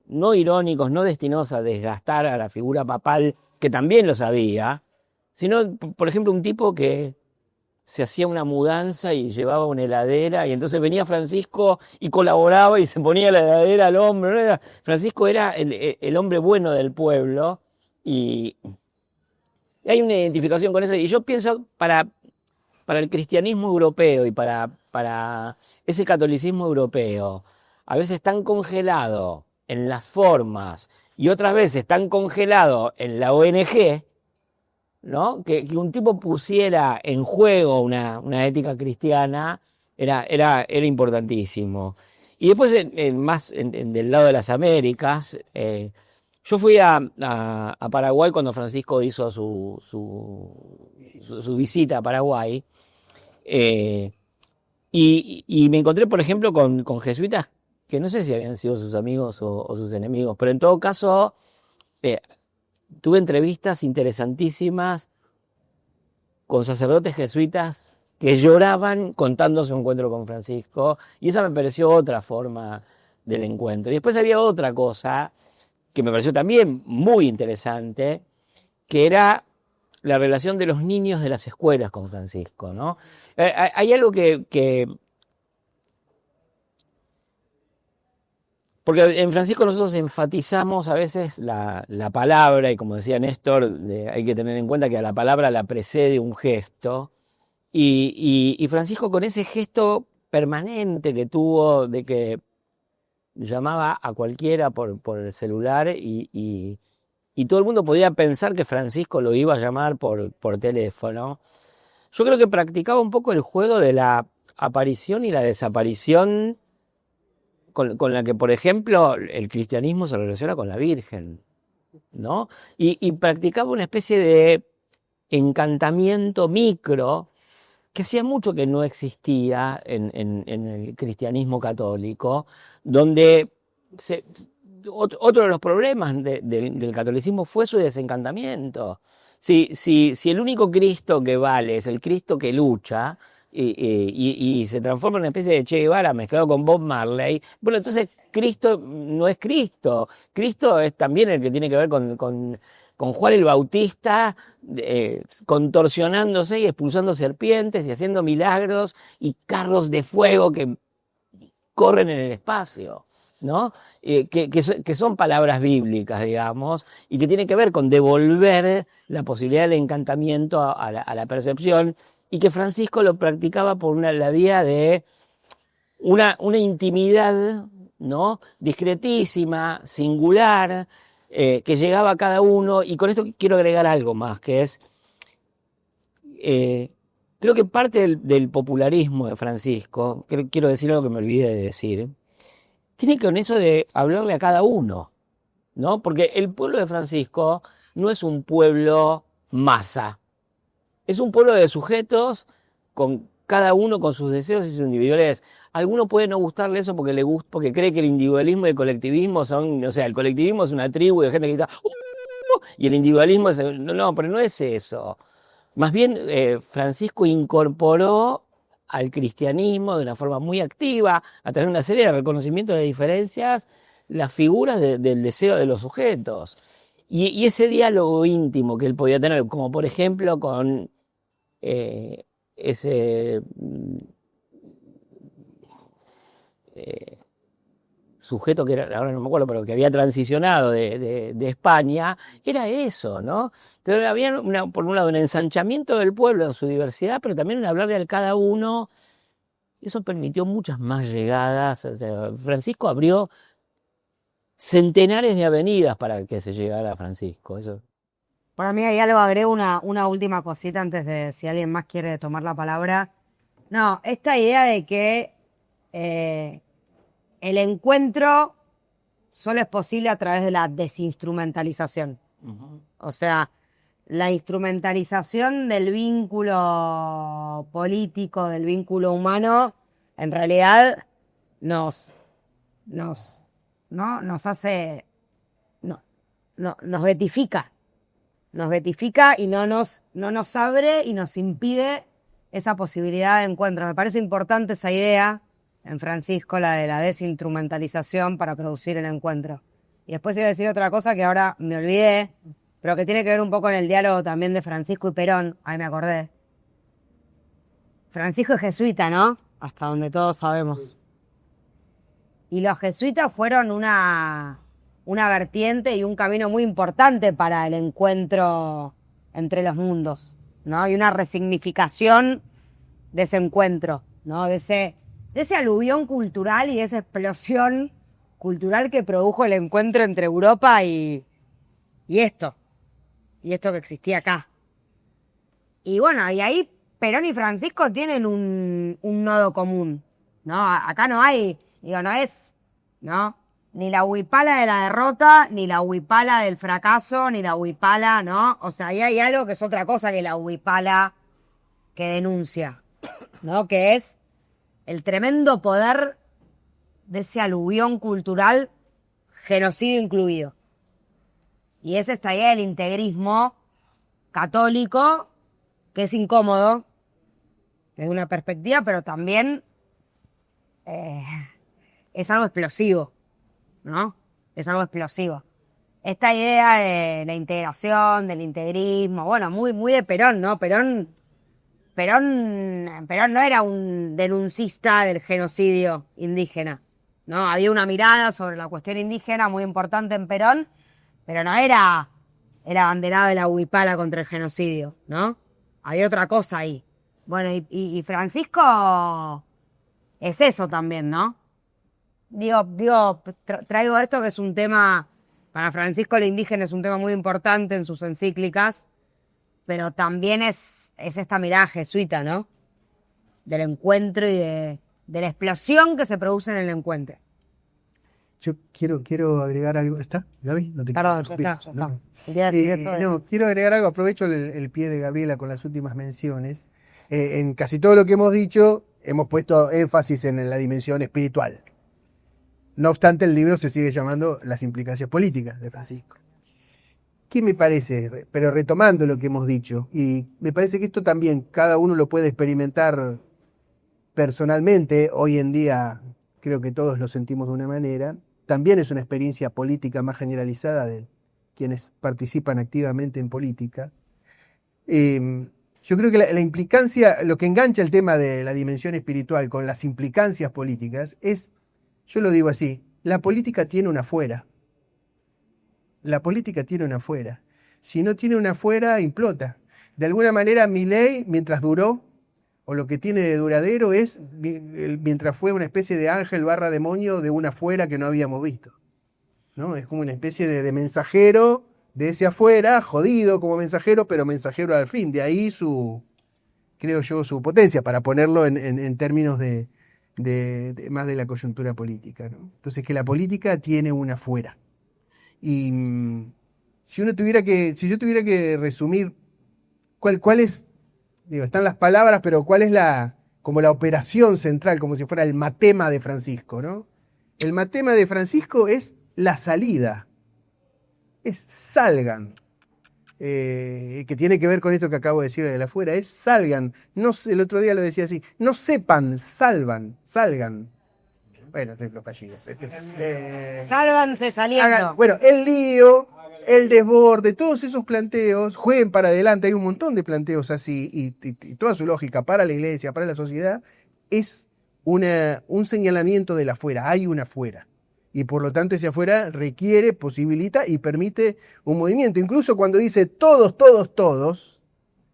Speaker 4: no irónicos, no destinados a desgastar a la figura papal, que también lo sabía, sino, por ejemplo, un tipo que se hacía una mudanza y llevaba una heladera, y entonces venía Francisco y colaboraba y se ponía la heladera al hombro, ¿no? Francisco era el hombre bueno del pueblo, y hay una identificación con eso. Y yo pienso, para el cristianismo europeo y para ese catolicismo europeo, a veces tan congelado en las formas y otras veces tan congelado en la ONG, ¿no? Que un tipo pusiera en juego una ética cristiana era importantísimo. Y después, más del lado de las Américas, yo fui a Paraguay cuando Francisco hizo su visita a Paraguay, y me encontré, por ejemplo, con jesuitas que no sé si habían sido sus amigos o sus enemigos, pero en todo caso tuve entrevistas interesantísimas con sacerdotes jesuitas que lloraban contando su encuentro con Francisco, y esa me pareció otra forma del encuentro. Y después había otra cosa que me pareció también muy interesante, que era la relación de los niños de las escuelas con Francisco, ¿no? Hay algo que porque en Francisco nosotros enfatizamos a veces la palabra, y como decía Néstor, hay que tener en cuenta que a la palabra la precede un gesto, y Francisco, con ese gesto permanente que tuvo de que llamaba a cualquiera por el celular, y todo el mundo podía pensar que Francisco lo iba a llamar por teléfono, yo creo que practicaba un poco el juego de la aparición y la desaparición con la que, por ejemplo, el cristianismo se relaciona con la Virgen, ¿no? Y practicaba una especie de encantamiento micro que hacía mucho que no existía en el cristianismo católico, donde otro de los problemas del catolicismo fue su desencantamiento. Si el único Cristo que vale es el Cristo que lucha, y se transforma en una especie de Che Guevara mezclado con Bob Marley, bueno, entonces Cristo no es Cristo. Cristo es también el que tiene que ver con Juan el Bautista, contorsionándose y expulsando serpientes y haciendo milagros y carros de fuego que corren en el espacio, ¿no? Que son palabras bíblicas, digamos, y que tienen que ver con devolver la posibilidad del encantamiento a la percepción, y que Francisco lo practicaba por la vía de una intimidad, ¿no? Discretísima, singular, que llegaba a cada uno. Y con esto quiero agregar algo más, que es, creo que parte del popularismo de Francisco, quiero decir algo que me olvidé de decir, tiene que ver con eso de hablarle a cada uno, ¿no? Porque el pueblo de Francisco no es un pueblo masa, es un pueblo de sujetos, con cada uno con sus deseos y sus individualidades. A alguno puede no gustarle eso porque cree que el individualismo y el colectivismo son, o sea, el colectivismo es una tribu de gente que está, y el individualismo es, no, pero no es eso. Más bien, Francisco incorporó al cristianismo de una forma muy activa, a través de una serie de reconocimientos de diferencias, las figuras del deseo de los sujetos. Y ese diálogo íntimo que él podía tener, como por ejemplo con ese sujeto que era, ahora no me acuerdo, pero que había transicionado de España, era eso, ¿no? Entonces había, por un lado, un ensanchamiento del pueblo en su diversidad, pero también un hablarle a cada uno. Eso permitió muchas más llegadas. O sea, Francisco abrió centenares de avenidas para que se llegara a Francisco. Eso.
Speaker 3: Para mí ahí algo agrego una última cosita antes de si alguien más quiere tomar la palabra. No, esta idea de que el encuentro solo es posible a través de la desinstrumentalización.
Speaker 4: Uh-huh.
Speaker 3: O sea, la instrumentalización del vínculo político, del vínculo humano, en realidad nos hace, nos betifica. Nos betifica y no nos abre y nos impide esa posibilidad de encuentro. Me parece importante esa idea en Francisco, la de la desinstrumentalización para producir el encuentro. Y después iba a decir otra cosa que ahora me olvidé, pero que tiene que ver un poco en el diálogo también de Francisco y Perón. Ahí me acordé. Francisco es jesuita, ¿no? Hasta donde todos sabemos. Y los jesuitas fueron una una vertiente y un camino muy importante para el encuentro entre los mundos, ¿no? Y una resignificación de ese encuentro, ¿no? De ese aluvión cultural y de esa explosión cultural que produjo el encuentro entre Europa y esto que existía acá. Y bueno, y ahí Perón y Francisco tienen un nodo común, ¿no? Acá no hay, digo, no es, ¿no? Ni la huipala de la derrota, ni la huipala del fracaso, ni la huipala, ¿no? O sea, ahí hay algo que es otra cosa que la huipala que denuncia, ¿no? Que es el tremendo poder de ese aluvión cultural, genocidio incluido. Y es esta idea del integrismo católico, que es incómodo desde una perspectiva, pero también es algo explosivo, ¿no? Es algo explosivo. Esta idea de la integración, del integrismo, bueno, muy, muy de Perón, ¿no? Perón no era un denuncista del genocidio indígena, ¿no? Había una mirada sobre la cuestión indígena muy importante en Perón, pero no era el abanderado de la huipala contra el genocidio, ¿no? Había otra cosa ahí. Bueno, y Francisco es eso también, ¿no? Traigo esto que es un tema, para Francisco el indígena es un tema muy importante en sus encíclicas, pero también es esta mirada jesuita, ¿no? Del encuentro y de la explosión que se produce en el encuentro.
Speaker 2: Yo quiero agregar algo. ¿Está, Gaby? No te
Speaker 3: Perdón,
Speaker 2: quiero
Speaker 3: ya
Speaker 2: interrumpir.
Speaker 3: está.
Speaker 2: No.
Speaker 3: Quería decir eso de-
Speaker 2: No, quiero agregar algo. Aprovecho el pie de Gabriela con las últimas menciones. En casi todo lo que hemos dicho, hemos puesto énfasis en la dimensión espiritual. No obstante, el libro se sigue llamando Las implicancias políticas de Francisco. ¿Qué me parece? Pero retomando lo que hemos dicho, y me parece que esto también cada uno lo puede experimentar personalmente. Hoy en día creo que todos lo sentimos de una manera. También es una experiencia política más generalizada de quienes participan activamente en política. Yo creo que la implicancia, lo que engancha el tema de la dimensión espiritual con las implicancias políticas es, yo lo digo así, la política tiene una fuera. La política tiene una fuera. Si no tiene una fuera, implota. De alguna manera, Milei, mientras duró, o lo que tiene de duradero es, mientras fue una especie de ángel barra demonio de una fuera que no habíamos visto, ¿no? Es como una especie de mensajero de ese afuera, jodido como mensajero, pero mensajero al fin. De ahí creo yo, su potencia, para ponerlo en términos de más de la coyuntura política, ¿no? Entonces, que la política tiene una fuera. Y si yo tuviera que resumir cuál es, digo, están las palabras, pero cuál es como la operación central, como si fuera el matema de Francisco, ¿no? El matema de Francisco es la salida, es salgan, que tiene que ver con esto que acabo de decir de la afuera, es salgan, no sé, el otro día lo decía así, no sepan, salgan. Bueno, los fallidos.
Speaker 3: Sálvanse saliendo.
Speaker 2: Bueno, el lío, el desborde, todos esos planteos, jueguen para adelante, hay un montón de planteos así, y toda su lógica para la iglesia, para la sociedad, es un señalamiento del afuera, hay un afuera. Y por lo tanto ese afuera requiere, posibilita y permite un movimiento. Incluso cuando dice todos,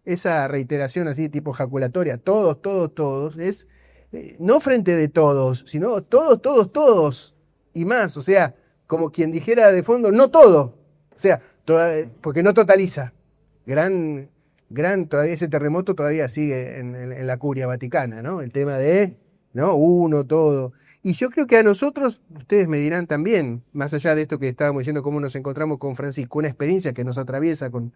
Speaker 2: esa reiteración así tipo jaculatoria, todos, es no frente de todos, sino todos y más. O sea, como quien dijera de fondo, no todo. O sea, porque no totaliza. Todavía ese terremoto todavía sigue en la curia vaticana, ¿no? El tema de, ¿no? Uno, todo. Y yo creo que a nosotros, ustedes me dirán también, más allá de esto que estábamos diciendo, cómo nos encontramos con Francisco, una experiencia que nos atraviesa con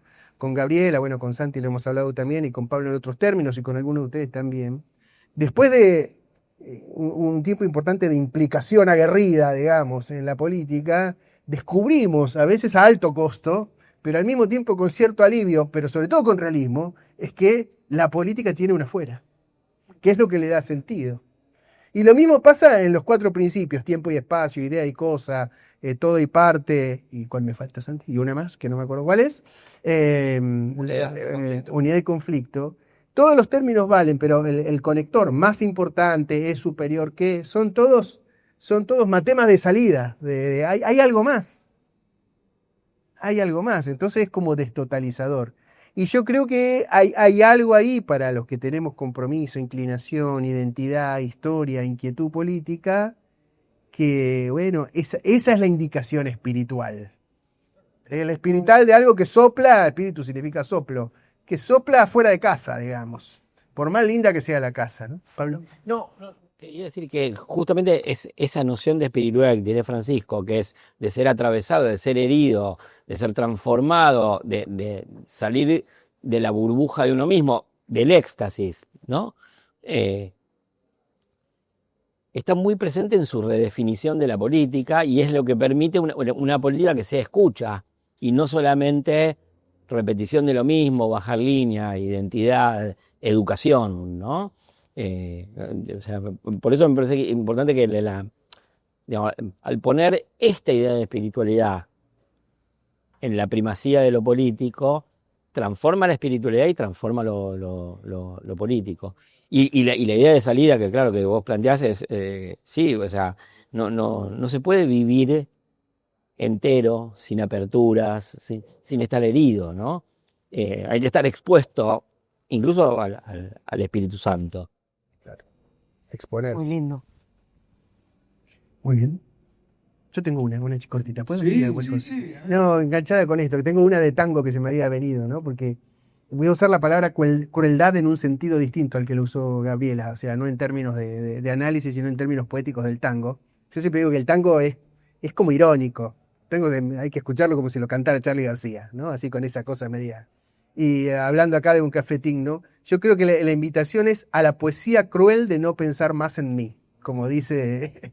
Speaker 2: Gabriela, bueno, con Santi lo hemos hablado también, y con Pablo en otros términos, y con algunos de ustedes también. Después de un tiempo importante de implicación aguerrida, digamos, en la política, descubrimos, a veces a alto costo, pero al mismo tiempo con cierto alivio, pero sobre todo con realismo, es que la política tiene una fuera, que es lo que le da sentido. Y lo mismo pasa en los 4 principios, tiempo y espacio, idea y cosa, todo y parte, ¿y cuál me falta, Santi? Y una más, que no me acuerdo cuál es, unidad y conflicto. Todos los términos valen, pero el conector más importante es superior que, son todos matemas de salida, hay algo más. hay algo más. Entonces es como destotalizador. Y yo creo que hay algo ahí para los que tenemos compromiso, inclinación, identidad, historia, inquietud política, que bueno, esa es la indicación espiritual. El espiritual de algo que sopla, espíritu significa soplo, que sopla afuera de casa, digamos. Por más linda que sea la casa, ¿no, Pablo?
Speaker 4: No, quería decir que justamente es esa noción de espiritualidad que tiene Francisco, que es de ser atravesado, de ser herido, de ser transformado, de salir de la burbuja de uno mismo, del éxtasis, ¿no? Está muy presente en su redefinición de la política y es lo que permite una política que se escucha y no solamente repetición de lo mismo, bajar línea, identidad, educación, ¿no? O sea, por eso me parece importante que digamos, al poner esta idea de espiritualidad en la primacía de lo político, transforma la espiritualidad y transforma lo político. Y la idea de salida que claro que vos planteás es, sí, o sea, no se puede vivir entero, sin aperturas, sin estar herido, ¿no? Hay que estar expuesto incluso al Espíritu Santo.
Speaker 2: Claro.
Speaker 3: Muy
Speaker 2: Exponerse.
Speaker 3: lindo.
Speaker 2: Muy bien. Yo tengo una cortita. ¿Puedo
Speaker 1: Sí,
Speaker 2: decir alguna
Speaker 1: sí,
Speaker 2: cosa?
Speaker 1: sí.
Speaker 2: No, enganchada con esto, que tengo una de tango que se me había venido, ¿no? Porque voy a usar la palabra crueldad en un sentido distinto al que lo usó Gabriela, o sea, no en términos de análisis, sino en términos poéticos del tango. Yo siempre digo que el tango es como irónico. Hay que escucharlo como si lo cantara Charly García, ¿no? Así con esa cosa media. Y hablando acá de un cafetín, ¿no? Yo creo que la invitación es a la poesía cruel de no pensar más en mí, como dice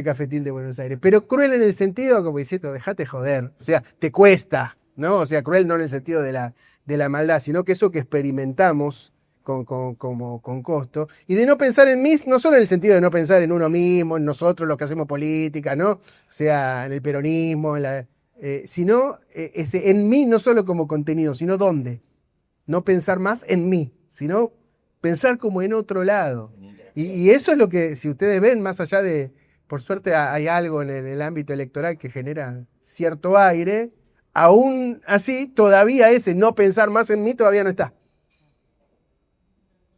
Speaker 2: Cafetín de Buenos Aires. Pero cruel en el sentido, como diciendo, dejate joder. O sea, te cuesta, ¿no? O sea, cruel no en el sentido de la maldad, sino que eso que experimentamos con costo. Y de no pensar en mí, no solo en el sentido de no pensar en uno mismo, en nosotros, los que hacemos política, ¿no? O sea, en el peronismo, sino ese en mí no solo como contenido, sino dónde. No pensar más en mí, sino pensar como en otro lado. Y eso es lo que, si ustedes ven, más allá de, por suerte hay algo en el ámbito electoral que genera cierto aire, aún así, todavía ese no pensar más en mí todavía no está.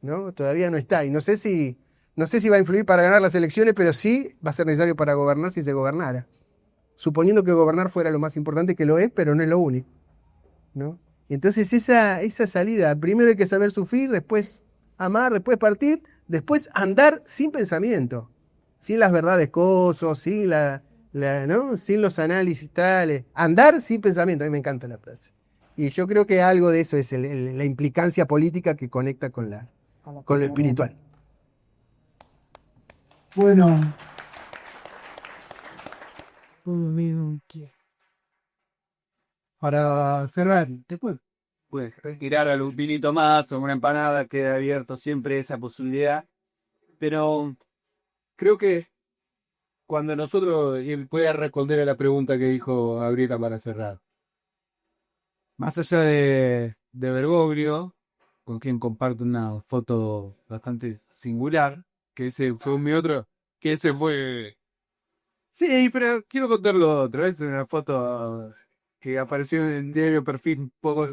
Speaker 2: ¿No? Todavía no está. Y no sé si va a influir para ganar las elecciones, pero sí va a ser necesario para gobernar si se gobernara. Suponiendo que gobernar fuera lo más importante, que lo es, pero no es lo único, ¿no? Entonces esa salida, primero hay que saber sufrir, después amar, después partir, después andar sin pensamiento, sin las verdades cosos, ¿no? Sin los análisis tales. Andar sin pensamiento, a mí me encanta la frase. Y yo creo que algo de eso es la implicancia política que conecta con lo espiritual.
Speaker 1: Bueno, para cerrar, después puedes retirar algún pinito más o una empanada, queda abierto siempre esa posibilidad. Pero creo que cuando nosotros, y voy a responder a la pregunta que dijo Gabriela para cerrar, más allá de Bergoglio, con quien comparto una foto bastante singular, que ese fue mi otro, que ese fue... Sí, pero quiero contarlo otra vez, una foto que apareció en Diario Perfil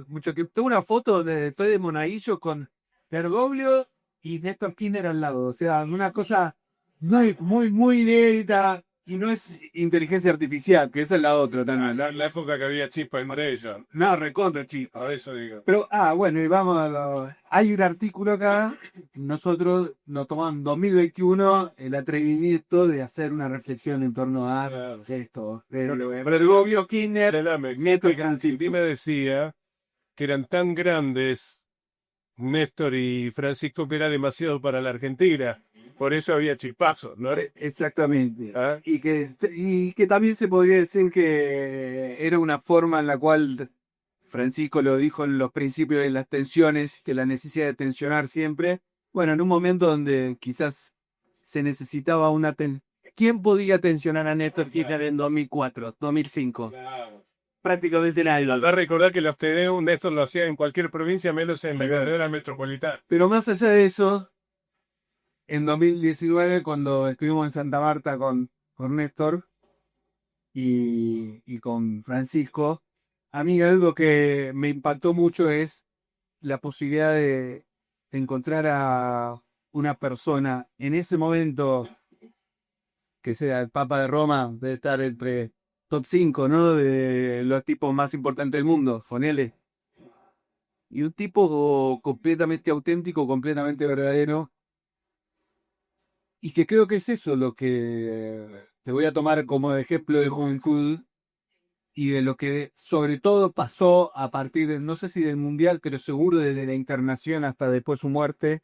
Speaker 1: mucho tiempo. Tengo una foto donde estoy de monaguillo con Bergoglio y Néstor Kirchner al lado. O sea, una cosa muy inédita y no es inteligencia artificial, que esa es la otra también.
Speaker 6: La época que había chispa entre ellos.
Speaker 1: No, recontra chispa.
Speaker 6: A eso digo.
Speaker 1: Pero, bueno, y vamos hay un artículo acá, nosotros nos tomamos en 2021 el atrevimiento de hacer una reflexión en torno a esto. Bergoglio, Kirchner, Néstor y
Speaker 6: Sí
Speaker 1: Francisco.
Speaker 6: me decía que eran tan grandes Néstor y Francisco que era demasiado para la Argentina. Por eso había chispazos, ¿no?
Speaker 1: Exactamente.
Speaker 6: ¿Ah?
Speaker 1: Y que también se podría decir que era una forma en la cual Francisco lo dijo en los principios de las tensiones, que la necesidad de tensionar siempre. Bueno, en un momento donde quizás se necesitaba ¿Quién podía tensionar a Néstor Kirchner en 2004, 2005?
Speaker 6: Claro.
Speaker 1: Prácticamente nadie.
Speaker 6: Va a recordar que los TDU Néstor lo hacía en cualquier provincia, menos en la carrera metropolitana.
Speaker 1: Pero más allá de eso, en 2019, cuando estuvimos en Santa Marta con Néstor y con Francisco, A mí algo que me impactó mucho es la posibilidad de encontrar a una persona en ese momento que sea el Papa de Roma, debe estar entre top 5, ¿no? De los tipos más importantes del mundo, ponele. Y un tipo completamente auténtico, completamente verdadero. Y que creo que es eso lo que te voy a tomar como ejemplo de juventud y de lo que sobre todo pasó a partir, no sé si del Mundial, pero seguro desde la Internación hasta después su muerte,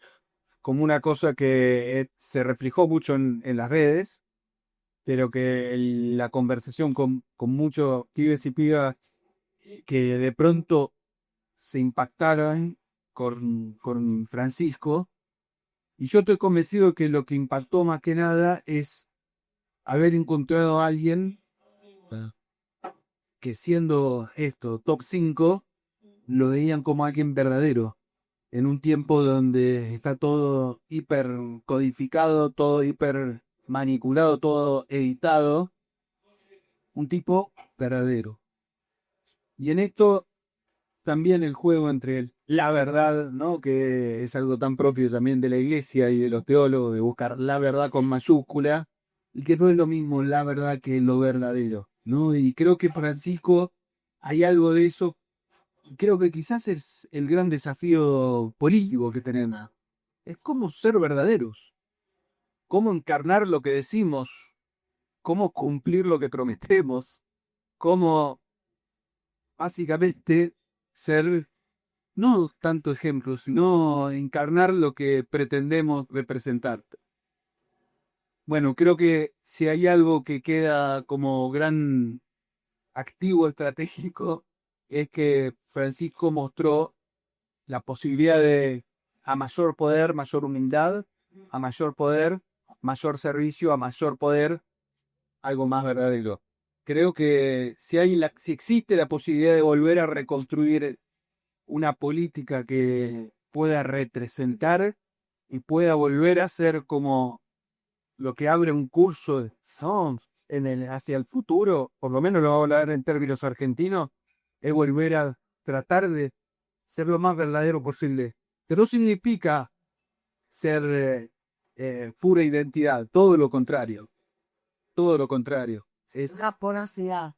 Speaker 1: como una cosa que se reflejó mucho en las redes, pero que la conversación con muchos pibes y pibas que de pronto se impactaron con Francisco. Y yo estoy convencido que lo que impactó más que nada es haber encontrado a alguien que siendo esto top 5 lo veían como alguien verdadero. En un tiempo donde está todo hiper codificado, todo hiper manipulado, todo editado, un tipo verdadero. Y en esto también el juego entre la verdad, ¿no? Que es algo tan propio también de la iglesia y de los teólogos, de buscar la verdad con mayúscula, y que no es lo mismo la verdad que lo verdadero, ¿no? Y creo que Francisco hay algo de eso, y creo que quizás es el gran desafío político que tenemos. Es cómo ser verdaderos, cómo encarnar lo que decimos, cómo cumplir lo que prometemos, cómo básicamente ser no tanto ejemplo, sino encarnar lo que pretendemos representar. Bueno, creo que si hay algo que queda como gran activo estratégico es que Francisco mostró la posibilidad de a mayor poder, mayor humildad, a mayor poder, mayor servicio, a mayor poder, algo más verdadero. Creo que si existe la posibilidad de volver a reconstruir una política que pueda representar y pueda volver a ser como lo que abre un curso de Sons hacia el futuro, por lo menos lo voy a hablar en términos argentinos, es volver a tratar de ser lo más verdadero posible. Que no significa ser pura identidad, todo lo contrario, todo lo contrario. Es
Speaker 3: La porosidad.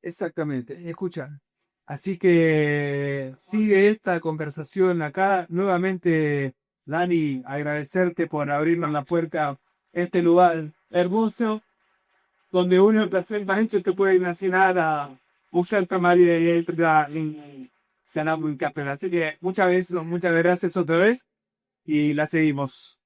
Speaker 1: exactamente, escucha. Así que sigue esta conversación acá. Nuevamente, Dani, agradecerte por abrirnos la puerta a este lugar hermoso, donde uno personalmente te puede imaginar a buscar tomar y entra en Sanabria. Así que muchas gracias otra vez y la seguimos.